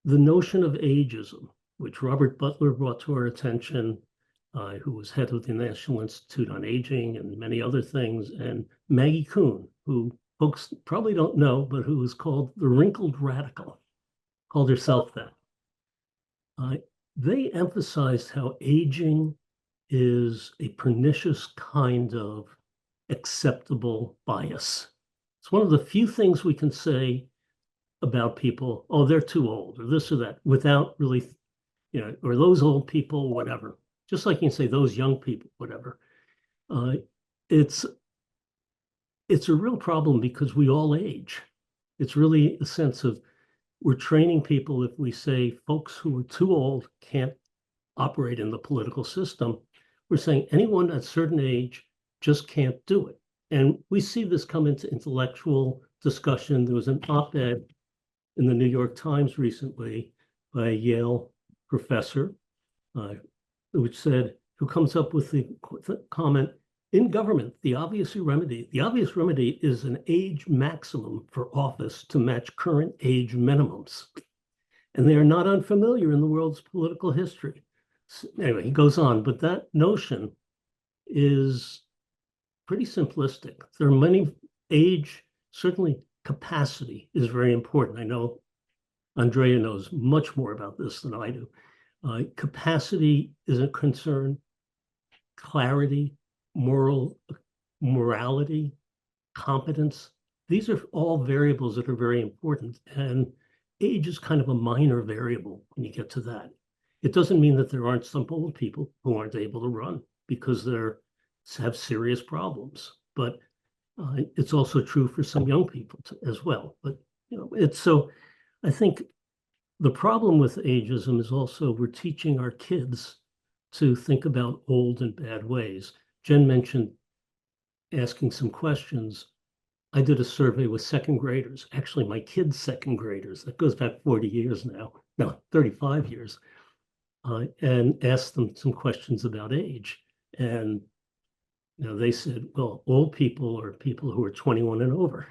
The notion of ageism, which Robert Butler brought to our attention, who was head of the National Institute on Aging and many other things, and Maggie Kuhn, who folks probably don't know, but who was called the wrinkled radical, called herself that. They emphasized how aging is a pernicious kind of acceptable bias. It's one of the few things we can say about people, oh, they're too old, or this or that, without really, or those old people, whatever. Just like you can say those young people, whatever. It's a real problem because we all age. It's really a sense of we're training people if we say folks who are too old can't operate in the political system. We're saying anyone at a certain age just can't do it. And we see this come into intellectual discussion. There was an op-ed in the New York Times recently by a Yale professor, which said, who comes up with the comment, in government, the obvious remedy is an age maximum for office to match current age minimums. And they are not unfamiliar in the world's political history. So anyway, he goes on, but that notion is pretty simplistic. There are many age, certainly capacity is very important. I know Andrea knows much more about this than I do. Capacity is a concern, clarity, morality, competence. These are all variables that are very important. And age is kind of a minor variable when you get to that. It doesn't mean that there aren't some old people who aren't able to run because they have serious problems. But it's also true for some young people as well. But it's so. I think the problem with ageism is also we're teaching our kids to think about old in bad ways. Jen mentioned asking some questions. I did a survey with second graders, actually my kids' second graders. That goes back 40 years now, no, 35 years, and asked them some questions about age. And they said, well, old people are people who are 21 and over.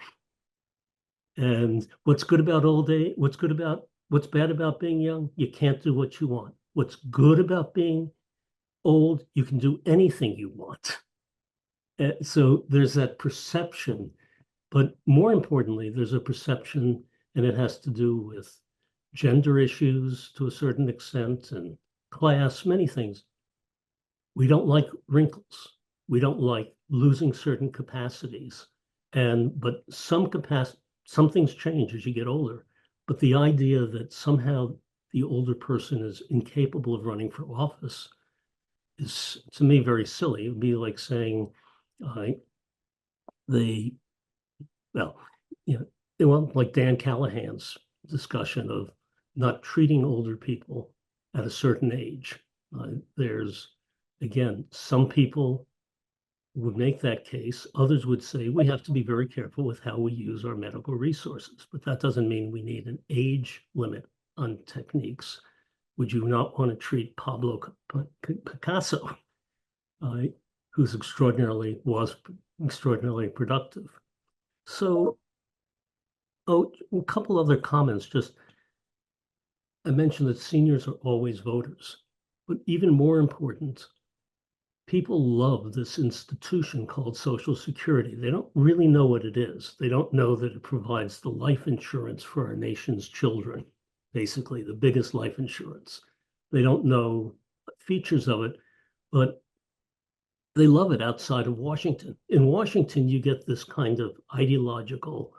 And what's good about old age? What's bad about being young? You can't do what you want. What's good about being old? You can do anything you want. So there's that perception, but more importantly, there's a perception, and it has to do with gender issues to a certain extent and class, many things. We don't like wrinkles. We don't like losing certain capacities. But some things change as you get older. But the idea that somehow the older person is incapable of running for office is, to me, very silly. It would be like saying like Dan Callahan's discussion of not treating older people at a certain age. There's, again, some people would make that case. Others would say we have to be very careful with how we use our medical resources, but that doesn't mean we need an age limit on techniques. Would you not want to treat Pablo Picasso, who's was extraordinarily productive? So, a couple other comments. I mentioned that seniors are always voters, but even more important, people love this institution called Social Security. They don't really know what it is. They don't know that it provides the life insurance for our nation's children, basically the biggest life insurance. They don't know features of it, but they love it outside of Washington. In Washington, you get this kind of ideological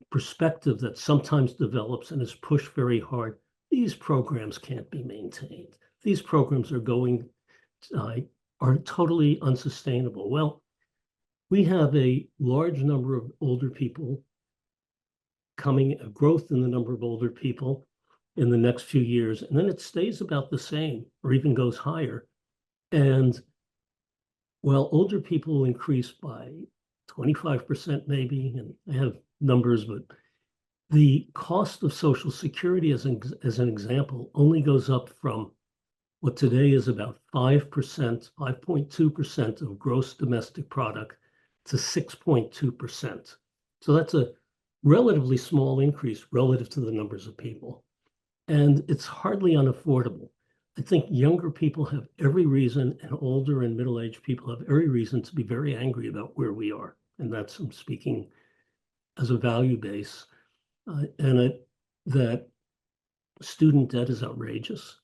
perspective that sometimes develops and is pushed very hard. These programs can't be maintained. These programs are totally unsustainable. Well, we have a large number of older people a growth in the number of older people in the next few years, and then it stays about the same or even goes higher. And well, older people will increase by 25% maybe, and I have numbers, but The cost of Social Security, as an example, only goes up from what today is about 5%, 5.2% of gross domestic product to 6.2%. So that's a relatively small increase relative to the numbers of people. And it's hardly unaffordable. I think younger people have every reason, and older and middle-aged people have every reason to be very angry about where we are. And that's, I'm speaking as a value base. That student debt is outrageous.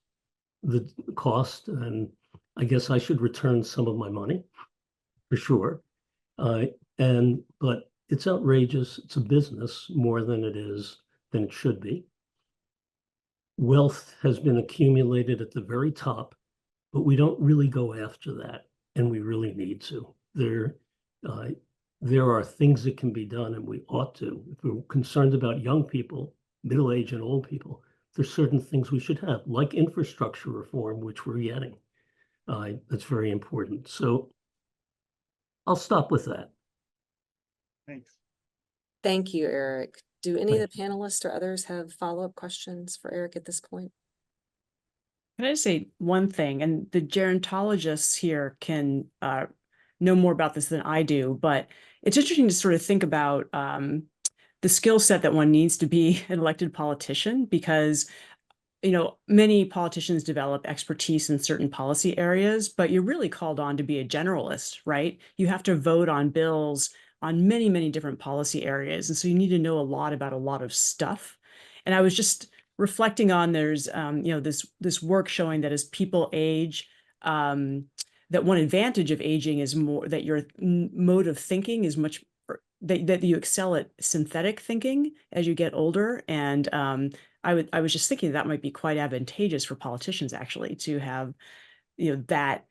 The cost, and I guess I should return some of my money for sure. But it's outrageous. It's a business more than it should be. Wealth has been accumulated at the very top, but we don't really go after that, and we really need to. There are things that can be done, and we ought to. If we're concerned about young people, middle-aged and old people, there's certain things we should have, like infrastructure reform, which we're getting. That's very important. So I'll stop with that. Thanks. Thank you, Eric. Do any of the panelists or others have follow-up questions for Eric at this point? Can I just say one thing? And the gerontologists here can know more about this than I do, but it's interesting to sort of think about the skill set that one needs to be an elected politician, because many politicians develop expertise in certain policy areas, but you're really called on to be a generalist, right? You have to vote on bills on many, many different policy areas. And so you need to know a lot about a lot of stuff. And I was just reflecting on there's, this work showing that as people age, that one advantage of aging is more that your mode of thinking is much, that you excel at synthetic thinking as you get older. And I was just thinking that might be quite advantageous for politicians actually to have, that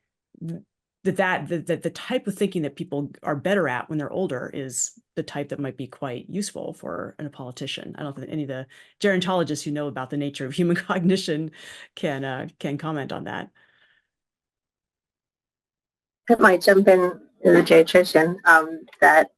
the type of thinking that people are better at when they're older is the type that might be quite useful for a politician. I don't think any of the gerontologists who know about the nature of human cognition can comment on that. I might jump in as a geriatrician, that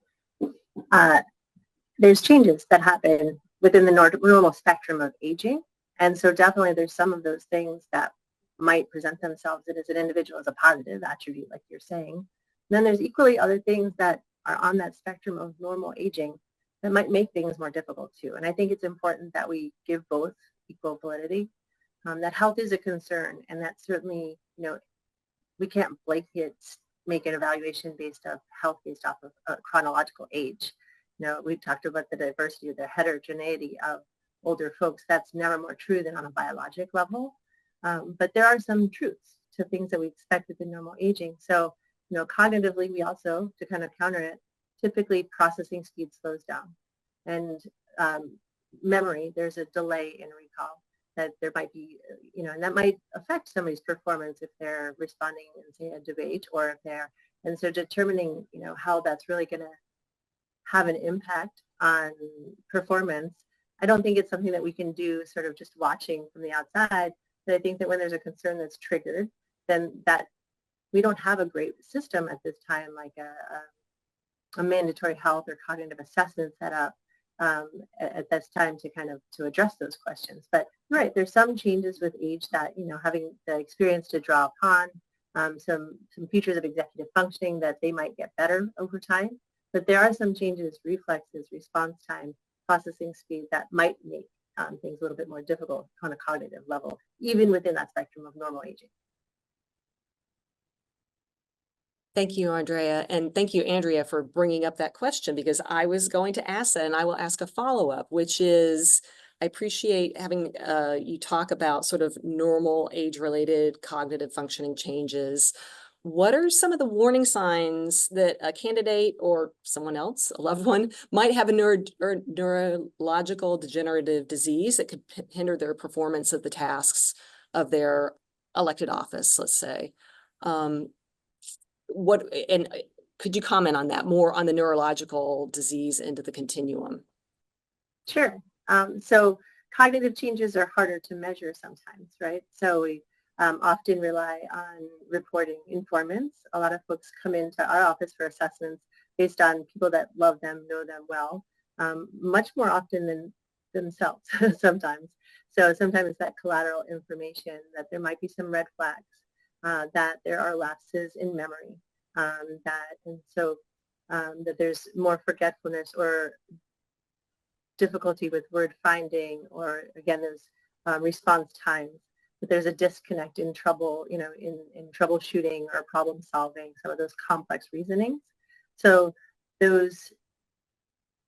there's changes that happen within the normal spectrum of aging. And so definitely there's some of those things that might present themselves as an individual as a positive attribute, like you're saying. And then there's equally other things that are on that spectrum of normal aging that might make things more difficult too. And I think it's important that we give both equal validity, that health is a concern, and that certainly, we can't blanket make an evaluation based off health based off of chronological age. We've talked about the diversity or the heterogeneity of older folks. That's never more true than on a biologic level. But there are some truths to things that we expect within normal aging. So, cognitively, we also, to kind of counter it, typically processing speed slows down. And memory, there's a delay in recall that there might be, and that might affect somebody's performance if they're responding in, say, a debate, or if they're, and so determining, how that's really going to have an impact on performance. I don't think it's something that we can do sort of just watching from the outside. But I think that when there's a concern that's triggered, then that we don't have a great system at this time, like a mandatory health or cognitive assessment set up at this time to address those questions. But right, there's some changes with age that, having the experience to draw upon, some features of executive functioning that they might get better over time. But there are some changes, reflexes, response time, processing speed that might make things a little bit more difficult on a cognitive level, even within that spectrum of normal aging. Thank you, Andrea. And thank you, Andrea, for bringing up that question, because I was going to ask that, and I will ask a follow-up, which is, I appreciate having you talk about sort of normal age-related cognitive functioning changes. What are some of the warning signs that a candidate or someone else, a loved one, might have a neurological degenerative disease that could hinder their performance of the tasks of their elected office, let's say? And could you comment on that, more on the neurological disease into the continuum? Sure. So cognitive changes are harder to measure sometimes, right? So we often rely on reporting informants. A lot of folks come into our office for assessments based on people that love them, know them well. Much more often themselves sometimes. So sometimes it's that collateral information that there might be some red flags, that there are lapses in memory, that there's more forgetfulness or difficulty with word finding, or again, there's response times. But there's a disconnect in trouble, in troubleshooting or problem solving, some of those complex reasonings. So those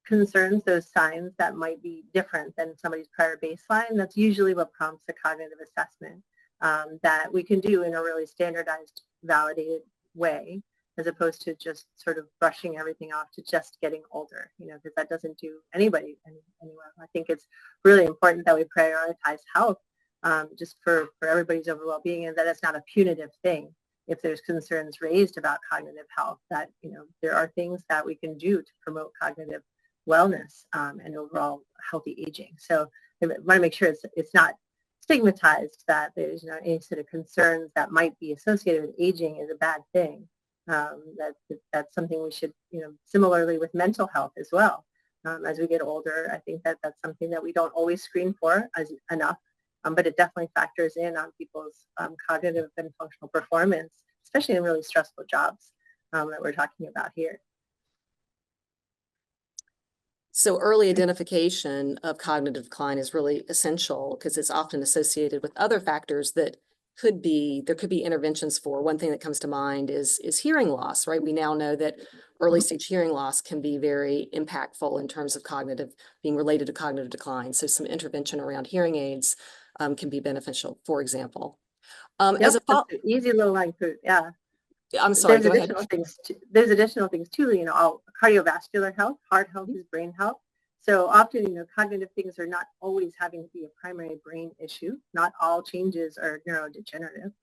concerns, those signs that might be different than somebody's prior baseline, that's usually what prompts a cognitive assessment that we can do in a really standardized, validated way, as opposed to just sort of brushing everything off to just getting older, because that doesn't do anybody anywhere. I think it's really important that we prioritize health just for everybody's overall well-being, and that it's not a punitive thing. If there's concerns raised about cognitive health, that there are things that we can do to promote cognitive wellness and overall healthy aging. So I want to make sure it's not stigmatized that there's any sort of concerns that might be associated with aging is a bad thing. That's something we should, similarly with mental health as well. As we get older, I think that's something that we don't always screen for enough, but it definitely factors in on people's cognitive and functional performance, especially in really stressful jobs that we're talking about here. So early identification of cognitive decline is really essential because it's often associated with other factors that there could be interventions for. One thing that comes to mind is hearing loss, right? We now know that early stage hearing loss can be very impactful in terms of being related to cognitive decline. So some intervention around hearing aids can be beneficial, for example. As a easy little line fruit, yeah. I'm sorry, go ahead. There's additional things too, all cardiovascular health, heart health is brain health. So often, cognitive things are not always having to be a primary brain issue. Not all changes are neurodegenerative.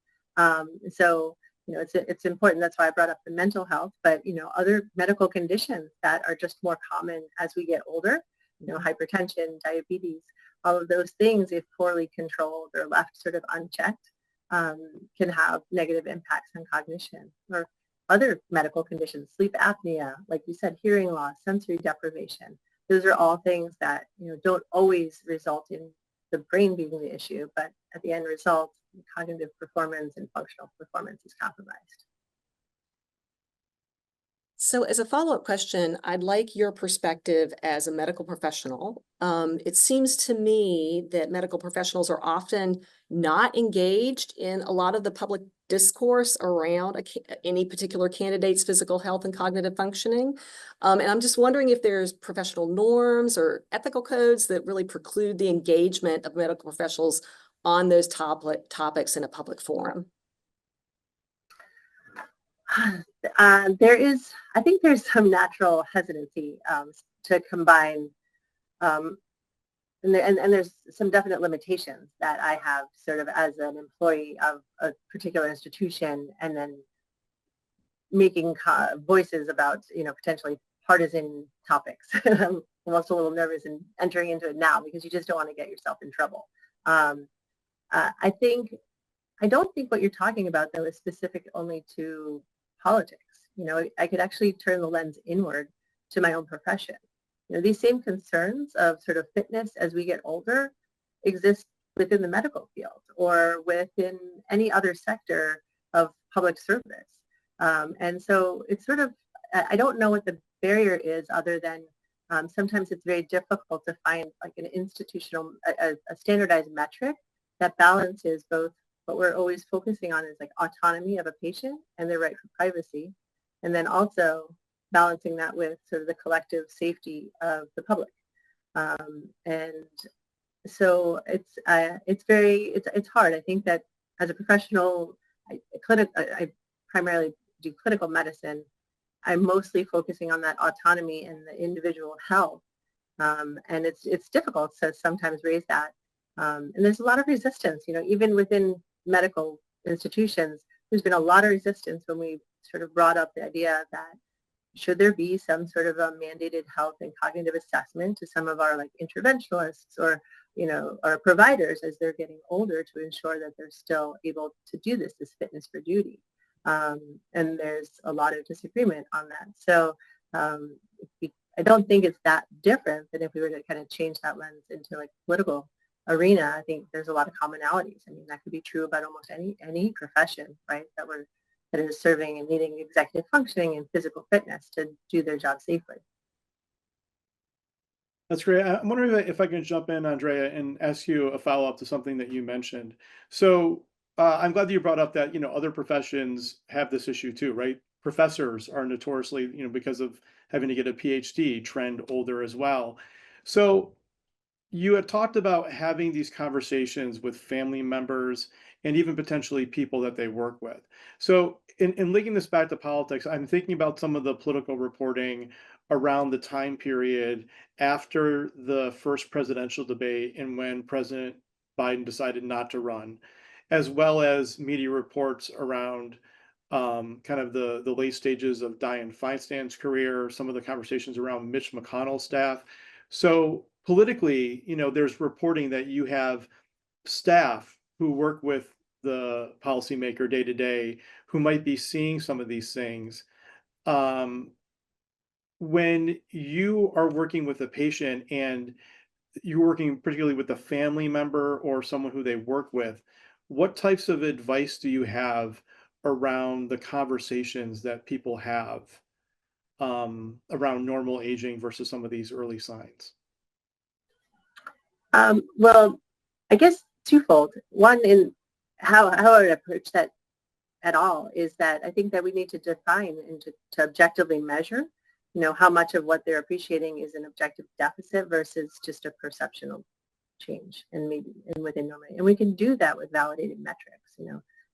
It's important. That's why I brought up the mental health, but, other medical conditions that are just more common as we get older, hypertension, diabetes, all of those things, if poorly controlled or left sort of unchecked, can have negative impacts on cognition. Or other medical conditions, sleep apnea, like you said, hearing loss, sensory deprivation. Those are all things that don't always result in the brain being the issue, but at the end result, cognitive performance and functional performance is compromised. So as a follow-up question, I'd like your perspective as a medical professional. It seems to me that medical professionals are often not engaged in a lot of the public discourse around any particular candidate's physical health and cognitive functioning. And I'm just wondering if there's professional norms or ethical codes that really preclude the engagement of medical professionals on those topics in a public forum. I think there's some natural hesitancy to combine, and there's some definite limitations that I have sort of as an employee of a particular institution, and then making voices about, potentially partisan topics. I'm almost a little nervous in entering into it now because you just don't want to get yourself in trouble. I don't think what you're talking about, though, is specific only to politics. I could actually turn the lens inward to my own profession. These same concerns of sort of fitness as we get older exist within the medical field or within any other sector of public service. And so it's sort of, I don't know what the barrier is other than sometimes it's very difficult to find like an institutional, a standardized metric that balances both what we're always focusing on is like autonomy of a patient and their right for privacy, and then also balancing that with sort of the collective safety of the public. And so it's hard. I think that as a professional, I primarily do clinical medicine. I'm mostly focusing on that autonomy and the individual health, and it's difficult to sometimes raise that. And there's a lot of resistance, even within medical institutions. There's been a lot of resistance when we sort of brought up the idea that should there be some sort of a mandated health and cognitive assessment to some of our like interventionalists or our providers as they're getting older to ensure that they're still able to do this fitness for duty. And there's a lot of disagreement on that. So I don't think it's that different than if we were to kind of change that lens into like political arena. I think there's a lot of commonalities. I mean, that could be true about almost any profession, right? That is serving and needing executive functioning and physical fitness to do their job safely. That's great. I'm wondering if I can jump in, Andrea, and ask you a follow-up to something that you mentioned. So I'm glad that you brought up that, other professions have this issue too, right? Professors are notoriously, because of having to get a PhD, trend older as well. So you had talked about having these conversations with family members and even potentially people that they work with. So in linking this back to politics, I'm thinking about some of the political reporting around the time period after the first presidential debate and when President Biden decided not to run, as well as media reports around kind of the late stages of Dianne Feinstein's career, some of the conversations around Mitch McConnell's staff. So politically, there's reporting that you have staff who work with the policymaker day to day who might be seeing some of these things. When you are working with a patient and you're working particularly with a family member or someone who they work with, what types of advice do you have around the conversations that people have around normal aging versus some of these early signs? Well, I guess twofold. One, in how I would approach that at all is that I think that we need to define and to objectively measure, how much of what they're appreciating is an objective deficit versus just a perceptional change and maybe within normal. And we can do that with validated metrics,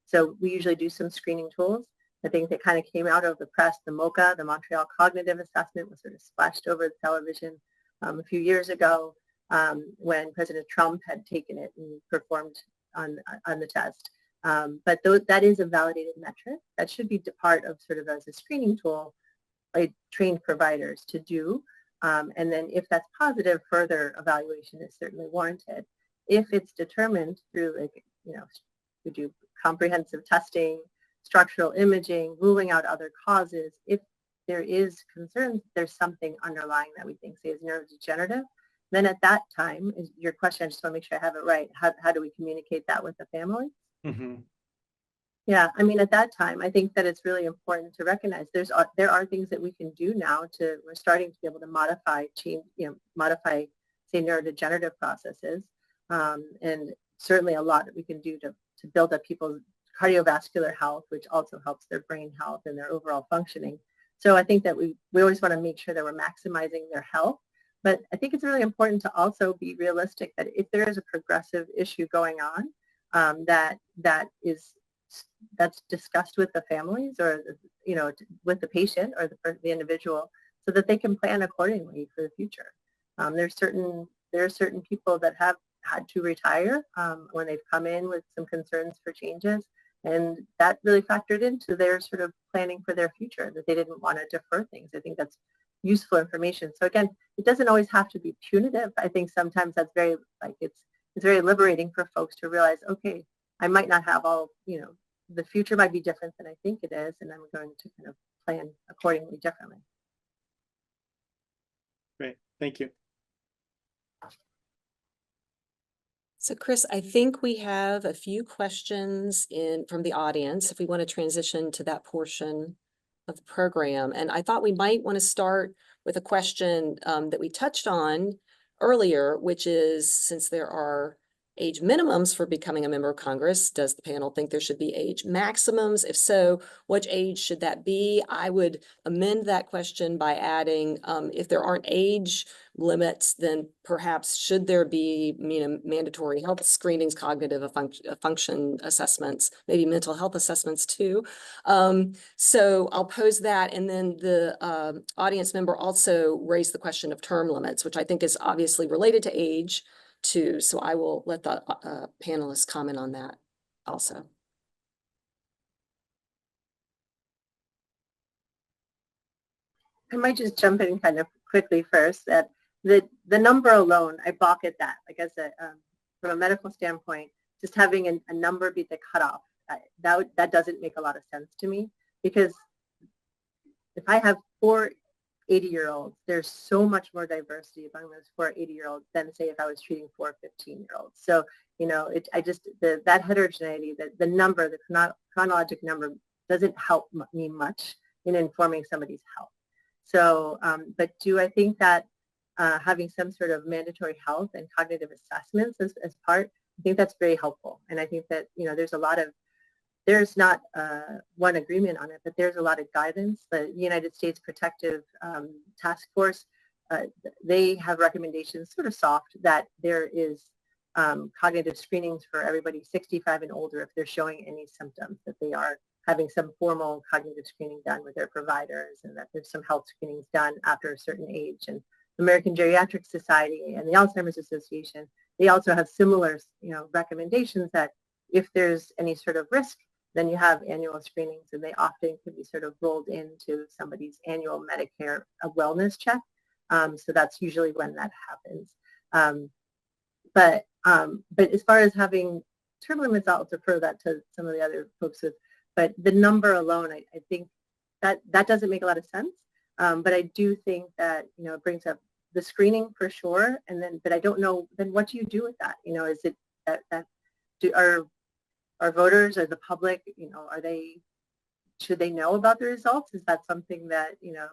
So we usually do some screening tools. I think that kind of came out of the press. The MOCA, the Montreal Cognitive Assessment, was sort of splashed over the television a few years ago when President Trump had taken it and performed on the test. But that is a validated metric that should be part of sort of as a screening tool by trained providers to do. And then if that's positive, further evaluation is certainly warranted. If it's determined through, we do comprehensive testing, structural imaging, ruling out other causes. If there is concern, there's something underlying that we think, say, is neurodegenerative, then at that time, is your question, I just want to make sure I have it right. How do we communicate that with the family? Mm-hmm. Yeah, I mean, at that time, I think that it's really important to recognize there are things that we can do now we're starting to be able to modify, say, neurodegenerative processes. And certainly a lot that we can do to build up people's cardiovascular health, which also helps their brain health and their overall functioning. So I think that we always want to make sure that we're maximizing their health. But I think it's really important to also be realistic that if there is a progressive issue going on, that's discussed with the families or, with the patient or the individual so that they can plan accordingly for the future. There are certain people that have had to retire when they've come in with some concerns for changes. And that really factored into their sort of planning for their future, that they didn't want to defer things. I think that's useful information. So again, it doesn't always have to be punitive. I think sometimes that's very, it's very liberating for folks to realize, okay, I might not have all, the future might be different than I think it is, and I'm going to kind of plan accordingly differently. Great, thank you. So Chris, I think we have a few questions from the audience if we want to transition to that portion of the program. And I thought we might want to start with a question that we touched on earlier, which is, since there are age minimums for becoming a member of Congress, does the panel think there should be age maximums? If so, what age should that be? I would amend that question by adding, if there aren't age limits, then perhaps should there be mandatory health screenings, cognitive function assessments, maybe mental health assessments too. So I'll pose that, and then the audience member also raised the question of term limits, which I think is obviously related to age too. So I will let the panelists comment on that also. I might just jump in kind of quickly first that the number alone, I balk at that. Like I said, from a medical standpoint, just having a number be the cutoff, that doesn't make a lot of sense to me, because if I have 4 80-year-olds, there's so much more diversity among those 4 80-year-olds than say if I was treating 4 15-year-olds. So, you know, that heterogeneity, the number, the chronologic number doesn't help me much in informing somebody's health. So, but do I think that having some sort of mandatory health and cognitive assessments as part, I think that's very helpful. And I think that, you know, there's not one agreement on it, but there's a lot of guidance. The United States Protective Task Force, they have recommendations, sort of soft, that there is cognitive screenings for everybody 65 and older if they're showing any symptoms, that they are having some formal cognitive screening done with their providers, and that there's some health screenings done after a certain age. And the American Geriatrics Society and the Alzheimer's Association, they also have similar, you know, recommendations that if there's any sort of risk, then you have annual screenings, and they often can be sort of rolled into somebody's annual Medicare wellness check. So that's usually when that happens. But as far as having term limits, I'll defer that to some of the other folks. But the number alone, I think that doesn't make a lot of sense. But I do think that, you know, it brings up the screening for sure. And then, but I don't know, then what do you do with that? You know, is it are voters or the public, you know, should they know about the results? Is that something that, you know,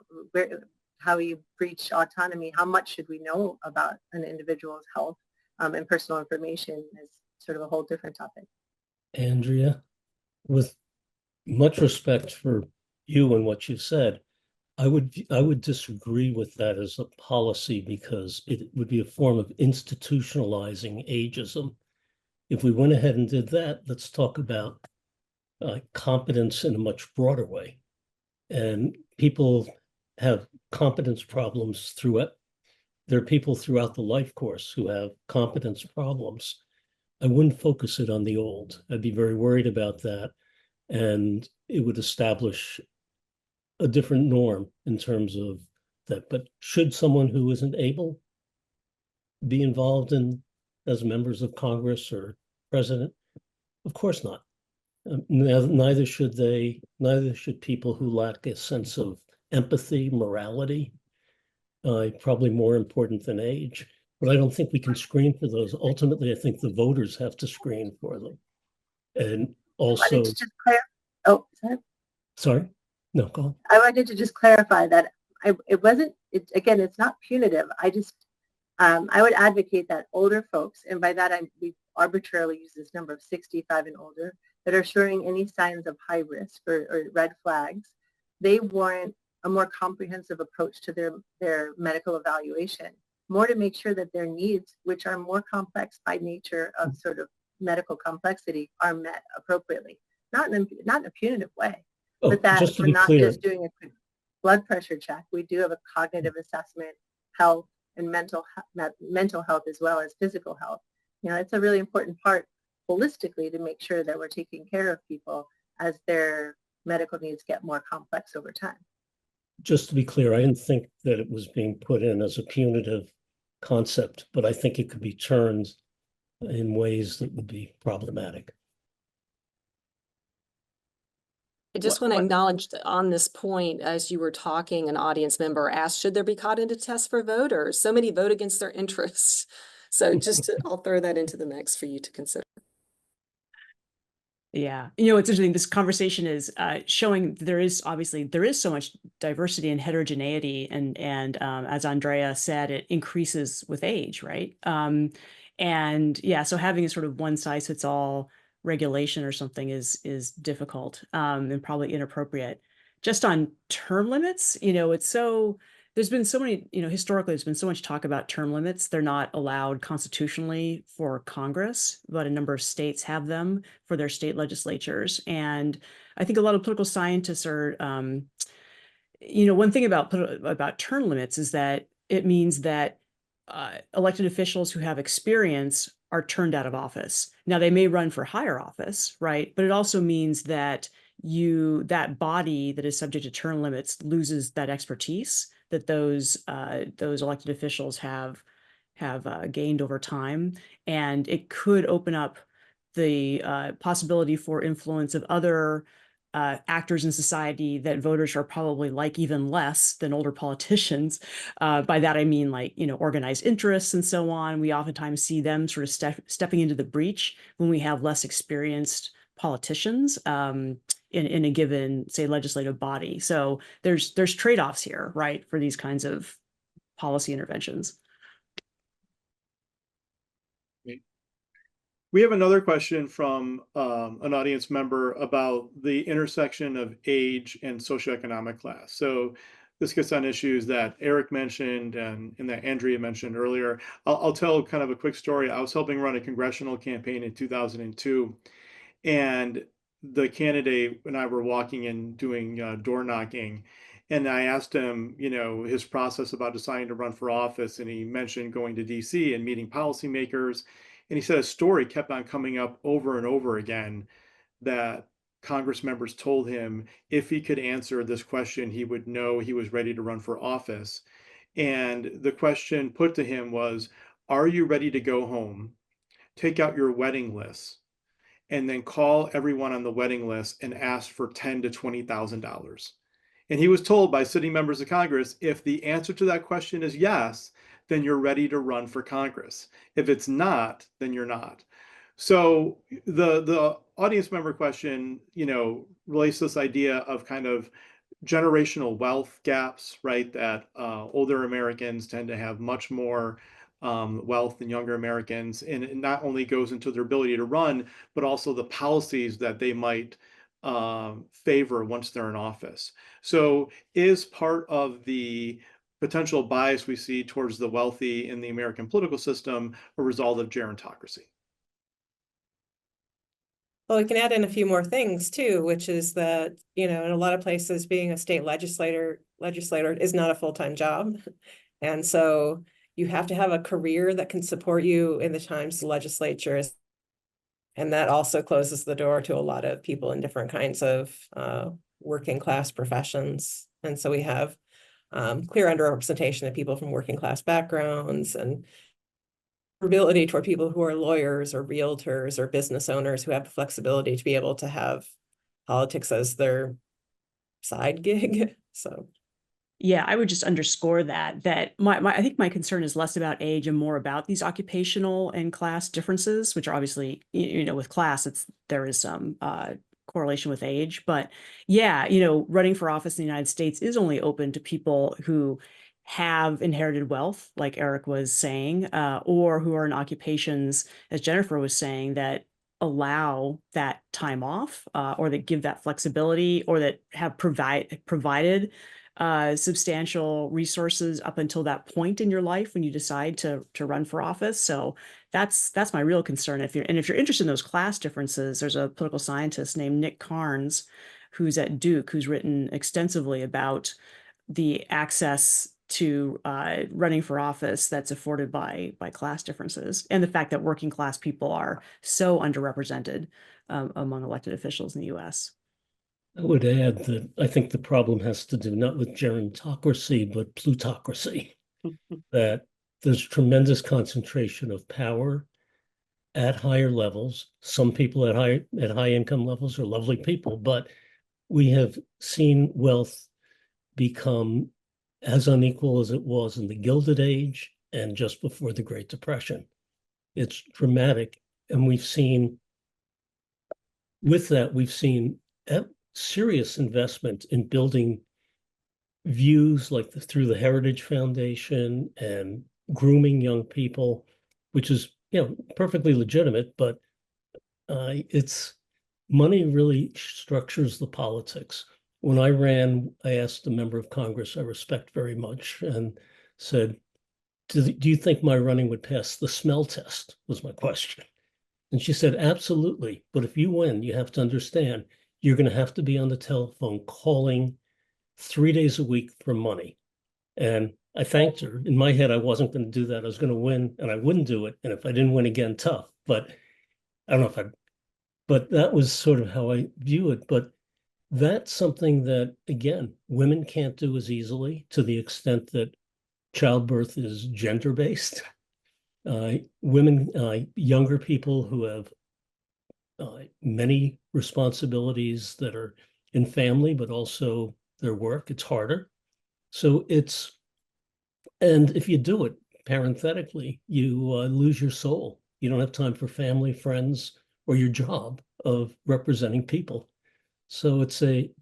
how you breach autonomy? How much should we know about an individual's health and personal information is sort of a whole different topic. Andrea, with much respect for you and what you said, I would disagree with that as a policy, because it would be a form of institutionalizing ageism. If we went ahead and did that, let's talk about competence in a much broader way. And people have competence problems throughout. There are people throughout the life course who have competence problems. I wouldn't focus it on the old. I'd be very worried about that. And it would establish a different norm in terms of that. But should someone who isn't able be involved in as members of Congress or president? Of course not. Neither should people who lack a sense of empathy, morality, probably more important than age. But I don't think we can screen for those. Ultimately, I think the voters have to screen for them. And also, sorry, no, go on. I wanted to just clarify that again, it's not punitive. I would advocate that older folks, and by that we arbitrarily use this number of 65 and older, that are showing any signs of high risk or red flags, they warrant a more comprehensive approach to their medical evaluation, more to make sure that their needs, which are more complex by nature of sort of medical complexity, are met appropriately, not in a punitive way, but that we're not just doing a quick blood pressure check. We do have a cognitive assessment, health, and mental health as well as physical health. You know, it's a really important part holistically to make sure that we're taking care of people as their medical needs get more complex over time. Just to be clear, I didn't think that it was being put in as a punitive concept, but I think it could be turned in ways that would be problematic. I just want to acknowledge that on this point, as you were talking, an audience member asked, should there be cognitive tests for voters? So many vote against their interests. So I'll throw that into the mix for you to consider. Yeah, you know, it's interesting. This conversation is showing there is so much diversity and heterogeneity, and as Andrea said, it increases with age, right? And yeah, so having a sort of one size fits all regulation or something is difficult and probably inappropriate. Just on term limits, you know, there's been so many, you know, historically, there's been so much talk about term limits. They're not allowed constitutionally for Congress, but a number of states have them for their state legislatures. And I think a lot of political scientists are, you know, one thing about term limits is that it means that elected officials who have experience are turned out of office. Now, they may run for higher office, right? But it also means that that body that is subject to term limits loses that expertise that those elected officials have gained over time, and it could open up the possibility for influence of other actors in society that voters are probably like even less than older politicians. By that, I mean like, organized interests and so on. We oftentimes see them sort of stepping into the breach when we have less experienced politicians in a given, say, legislative body. So there's trade-offs here, right, for these kinds of policy interventions. We have another question from an audience member about the intersection of age and socioeconomic class. So this gets on issues that Eric mentioned and that Andrea mentioned earlier. I'll tell kind of a quick story. I was helping run a congressional campaign in 2002, and the candidate and I were walking and doing door knocking. And I asked him, his process about deciding to run for office. And he mentioned going to DC and meeting policymakers. And he said a story kept on coming up over and over again that Congress members told him if he could answer this question, he would know he was ready to run for office. And the question put to him was, are you ready to go home, take out your wedding list, and then call everyone on the wedding list and ask for $10,000 to $20,000? And he was told by sitting members of Congress, if the answer to that question is yes, then you're ready to run for Congress. If it's not, then you're not. So the audience member question, relates to this idea of kind of generational wealth gaps, right? That older Americans tend to have much more wealth than younger Americans. And it not only goes into their ability to run, but also the policies that they might favor once they're in office. So is part of the potential bias we see towards the wealthy in the American political system a result of gerontocracy? Well, we can add in a few more things too, which is that, in a lot of places, being a state legislator is not a full-time job. And so you have to have a career that can support you in the times the legislature is. And that also closes the door to a lot of people in different kinds of working class professions. And so we have clear underrepresentation of people from working class backgrounds, and ability toward people who are lawyers or realtors or business owners who have the flexibility to be able to have politics as their side gig. So yeah, I would just underscore that I think my concern is less about age and more about these occupational and class differences, which are obviously, with class, there is some correlation with age. But yeah, running for office in the United States is only open to people who have inherited wealth, like Eric was saying, or who are in occupations, as Jennifer was saying, that allow that time off, or that give that flexibility, or that have provided substantial resources up until that point in your life when you decide to run for office. So that's my real concern. If you're interested in those class differences, there's a political scientist named Nick Carnes, who's at Duke, who's written extensively about the access to running for office that's afforded by class differences, and the fact that working class people are so underrepresented among elected officials in the U.S. I would add that I think the problem has to do not with gerontocracy, but plutocracy. That there's tremendous concentration of power at higher levels. Some people at high income levels are lovely people, but we have seen wealth become as unequal as it was in the Gilded Age and just before the Great Depression. It's dramatic. And we've seen serious investment in building views like through the Heritage Foundation and grooming young people, which is perfectly legitimate, but it's money really structures the politics. When I ran, I asked a member of Congress I respect very much and said, do you think my running would pass the smell test, was my question. And she said, absolutely. But if you win, you have to understand, you're going to have to be on the telephone calling 3 days a week for money. And I thanked her. In my head, I wasn't going to do that. I was going to win and I wouldn't do it. And if I didn't win again, tough. But I don't know but that was sort of how I view it. But that's something that, again, women can't do as easily, to the extent that childbirth is gender-based. Women, younger people who have many responsibilities that are in family, but also their work. It's harder. So and if you do it parenthetically, you lose your soul. You don't have time for family, friends, or your job of representing people. So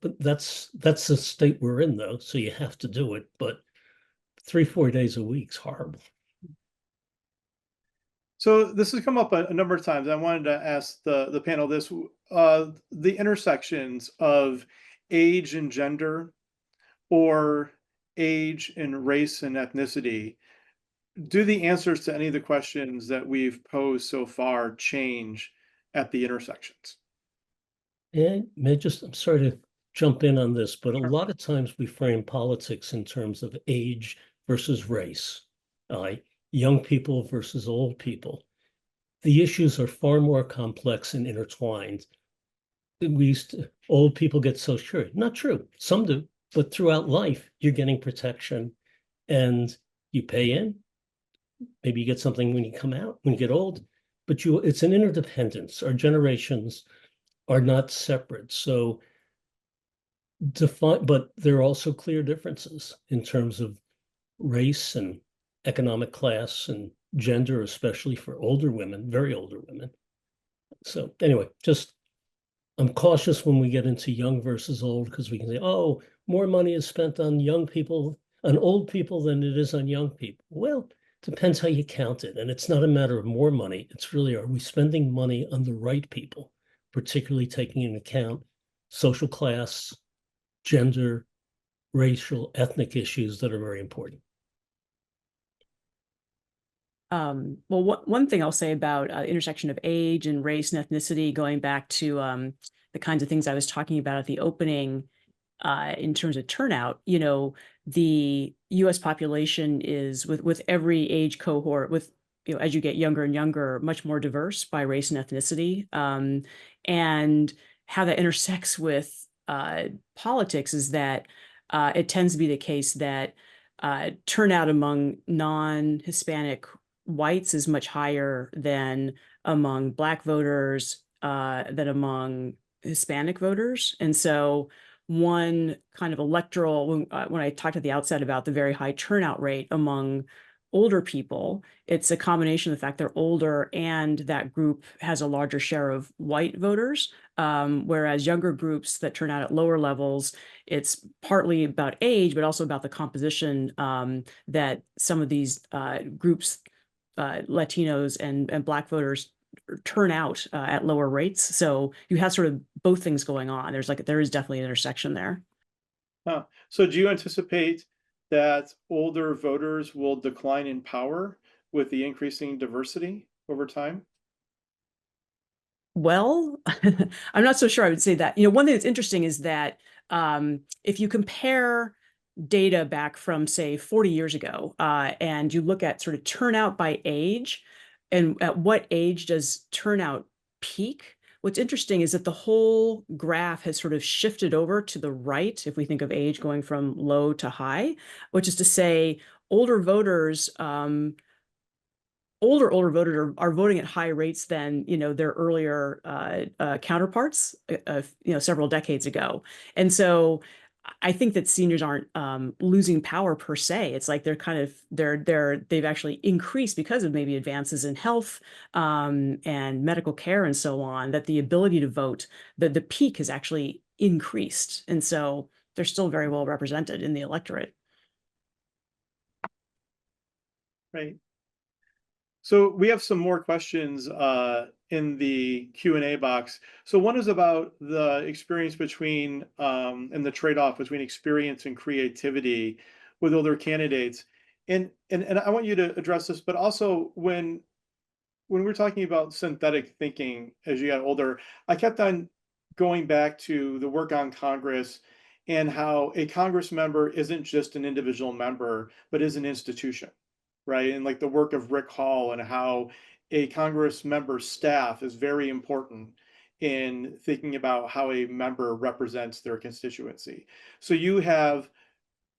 but that's the state we're in, though. So you have to do it. But 3-4 days a week is horrible. So this has come up a number of times. I wanted to ask the panel this: the intersections of age and gender, or age and race and ethnicity. Do the answers to any of the questions that we've posed so far change at the intersections? And I'm sorry to jump in on this, but a Sure. lot of times we frame politics in terms of age versus race, young people versus old people. The issues are far more complex and intertwined. Old people get Social Security. Not true. Some do, but throughout life, you're getting protection and you pay in. Maybe you get something when you come out, when you get old, but it's an interdependence. Our generations are not separate. So but there are also clear differences in terms of race and economic class and gender, especially for older women, very older women. So anyway, I'm cautious when we get into young versus old, because we can say, oh, more money is spent on young people, on old people than it is on young people. Well, depends how you count it. And it's not a matter of more money. It's really, are we spending money on the right people, particularly taking into account social class, gender, racial, ethnic issues that are very important. Well, one thing I'll say about intersection of age and race and ethnicity, going back to the kinds of things I was talking about at the opening, in terms of turnout, the U.S. population is with every age cohort, as you get younger and younger, much more diverse by race and ethnicity, and how that intersects with politics is that it tends to be the case that turnout among non-Hispanic whites is much higher than among Black voters, than among Hispanic voters. And so one kind of electoral, when I talked at the outset about the very high turnout rate among older people, it's a combination of the fact they're older and that group has a larger share of white voters, whereas younger groups that turn out at lower levels, it's partly about age, but also about the composition, that some of these groups, Latinos and Black voters, turn out at lower rates. So you have sort of both things going on. There is definitely an intersection there. So do you anticipate that older voters will decline in power with the increasing diversity over time? Well, I'm not so sure I would say that. One thing that's interesting is that if you compare data back from, say, 40 years ago, and you look at sort of turnout by age, and at what age does turnout peak, what's interesting is that the whole graph has sort of shifted over to the right, if we think of age going from low to high, which is to say older voters, older voters are voting at high rates than their earlier counterparts several decades ago. And so I think that seniors aren't losing power per se. It's like they've actually increased because of maybe advances in health and medical care and so on, that the ability to vote, the peak has actually increased. And so they're still very well represented in the electorate. Right. So we have some more questions in the Q&A box. So one is about the experience between and the trade-off between experience and creativity with older candidates. And I want you to address this, but also when we're talking about synthetic thinking as you got older, I kept on going back to the work on Congress and how a Congress member isn't just an individual member, but is an institution. Right. And like the work of Rick Hall and how a Congress member's staff is very important in thinking about how a member represents their constituency. So you have,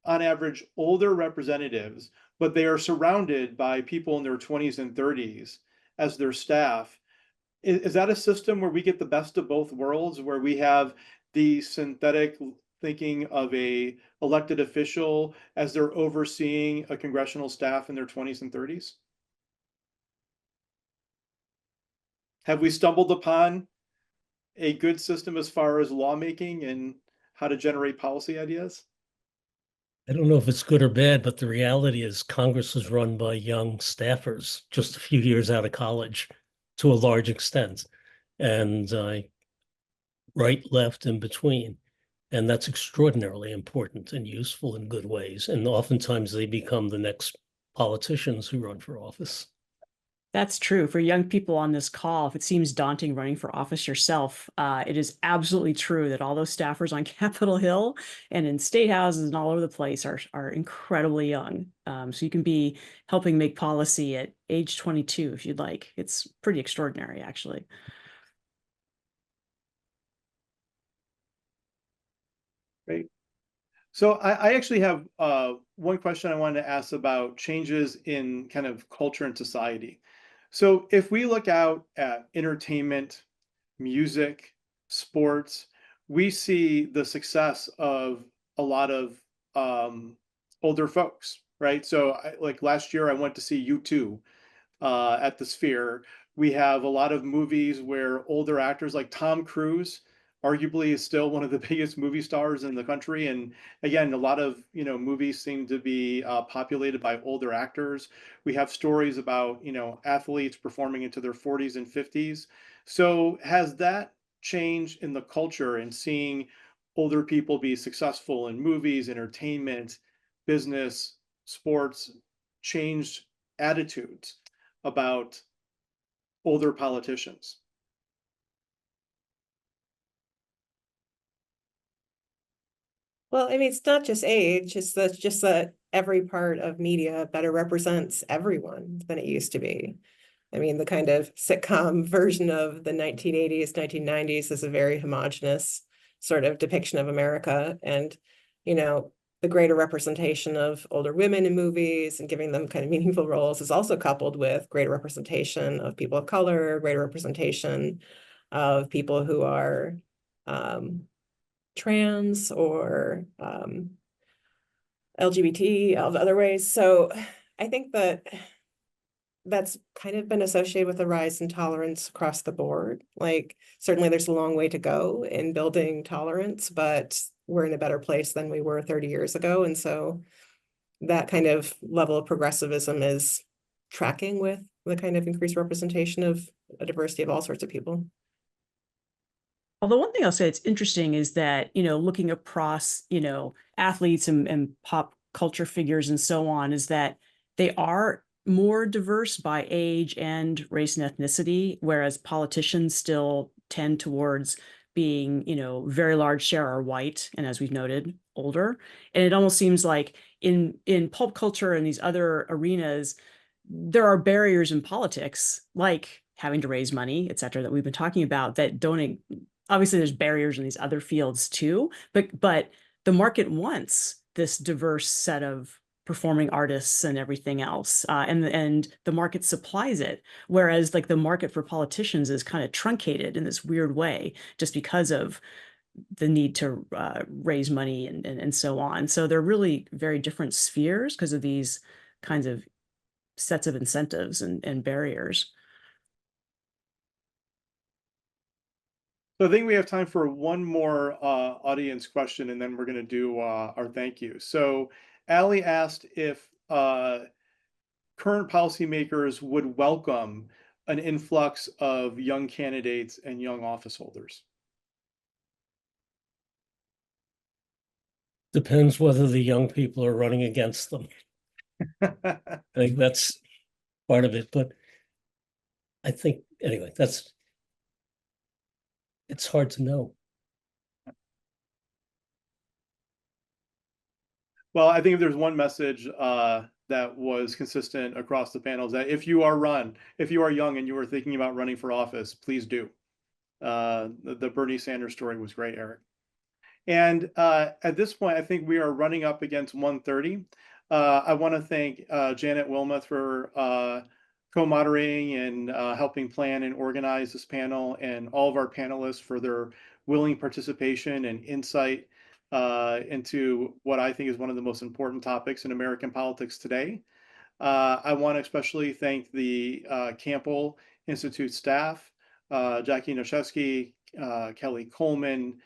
on average, older representatives, but they are surrounded by people in their 20s and 30s as their staff. Is that a system where we get the best of both worlds, where we have the synthetic thinking of a elected official as they're overseeing a congressional staff in their 20s and 30s? Have we stumbled upon a good system as far as lawmaking and how to generate policy ideas? I don't know if it's good or bad, but the reality is Congress is run by young staffers just a few years out of college to a large extent, and right, left, in between. And that's extraordinarily important and useful in good ways. And oftentimes they become the next politicians who run for office. That's true. For young people on this call, if it seems daunting running for office yourself, it is absolutely true that all those staffers on Capitol Hill and in state houses and all over the place are incredibly young. So you can be helping make policy at age 22 if you'd like. It's pretty extraordinary, actually. Great. So I actually have one question I wanted to ask about changes in kind of culture and society. So if we look out at entertainment, music, sports, we see the success of a lot of older folks, right? So like last year, I went to see U2 at the Sphere. We have a lot of movies where older actors like Tom Cruise arguably is still one of the biggest movie stars in the country. And again, a lot of, movies seem to be populated by older actors. We have stories about, athletes performing into their 40s and 50s. So has that change in the culture and seeing older people be successful in movies, entertainment, business, sports, changed attitudes about older politicians? Well, I mean, it's not just age, it's just that every part of media better represents everyone than it used to be. I mean, the kind of sitcom version of the 1980s, 1990s is a very homogenous sort of depiction of America. And, the greater representation of older women in movies and giving them kind of meaningful roles is also coupled with greater representation of people of color, greater representation of people who are trans or LGBT, all the other ways. So I think that's kind of been associated with a rise in tolerance across the board. Like, certainly there's a long way to go in building tolerance, but we're in a better place than we were 30 years ago. And so that kind of level of progressivism is tracking with the kind of increased representation of a diversity of all sorts of people. Although one thing I'll say that's interesting is that, looking across, athletes and pop culture figures and so on, is that they are more diverse by age and race and ethnicity, whereas politicians still tend towards being, very large share are white, and as we've noted, older. And it almost seems like in pulp culture and these other arenas, there are barriers in politics, like having to raise money, et cetera, that we've been talking about, that don't. Obviously, there's barriers in these other fields too, but the market wants this diverse set of performing artists and everything else, and the market supplies it. Whereas, like, the market for politicians is kind of truncated in this weird way, just because of the need to raise money and so on. So they're really very different spheres because of these kinds of sets of incentives and barriers. So I think we have time for one more audience question, and then we're going to do our thank you. So Allie asked if current policymakers would welcome an influx of young candidates and young office holders. Depends whether the young people are running against them. I think that's part of it. But I think, anyway, it's hard to know. Well, I think if there's one message that was consistent across the panels, that if you are young and you are thinking about running for office, please do. The Bernie Sanders story was great, Eric. And at this point, I think we are running up against 1:30. I want to thank Janet Wilmoth for co-moderating and helping plan and organize this panel, and all of our panelists for their willing participation and insight into what I think is one of the most important topics in American politics today. I want to especially thank the Campbell Institute staff, Jackie Noszewski, Kelly Coleman,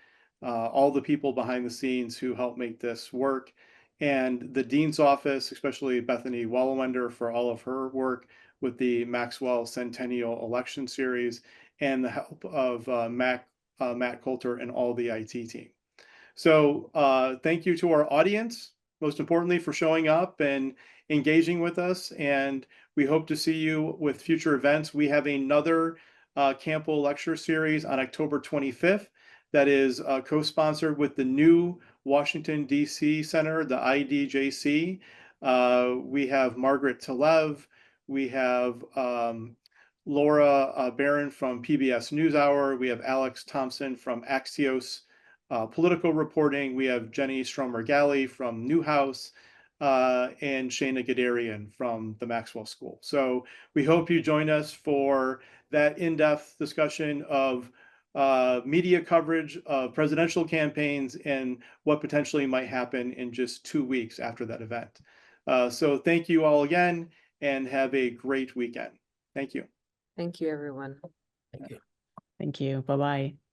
all the people behind the scenes who helped make this work, and the Dean's Office, especially Bethany Wallawender for all of her work with the Maxwell Centennial Election Series, and the help of Matt Coulter and all the IT team. So thank you to our audience, most importantly, for showing up and engaging with us. And we hope to see you with future events. We have another Campbell lecture series on October 25th that is co-sponsored with the new Washington, D.C. Center, the IDJC. We have Margaret Talev. We have Laura Barron from PBS NewsHour. We have Alex Thompson from Axios Political Reporting. We have Jenny Stromer-Galley from Newhouse, and Shana Gadarian from the Maxwell School. So we hope you join us for that in-depth discussion of media coverage of presidential campaigns and what potentially might happen in just 2 weeks after that event. So thank you all again, and have a great weekend. Thank you. Thank you, everyone. Thank you. Thank you. Bye-bye.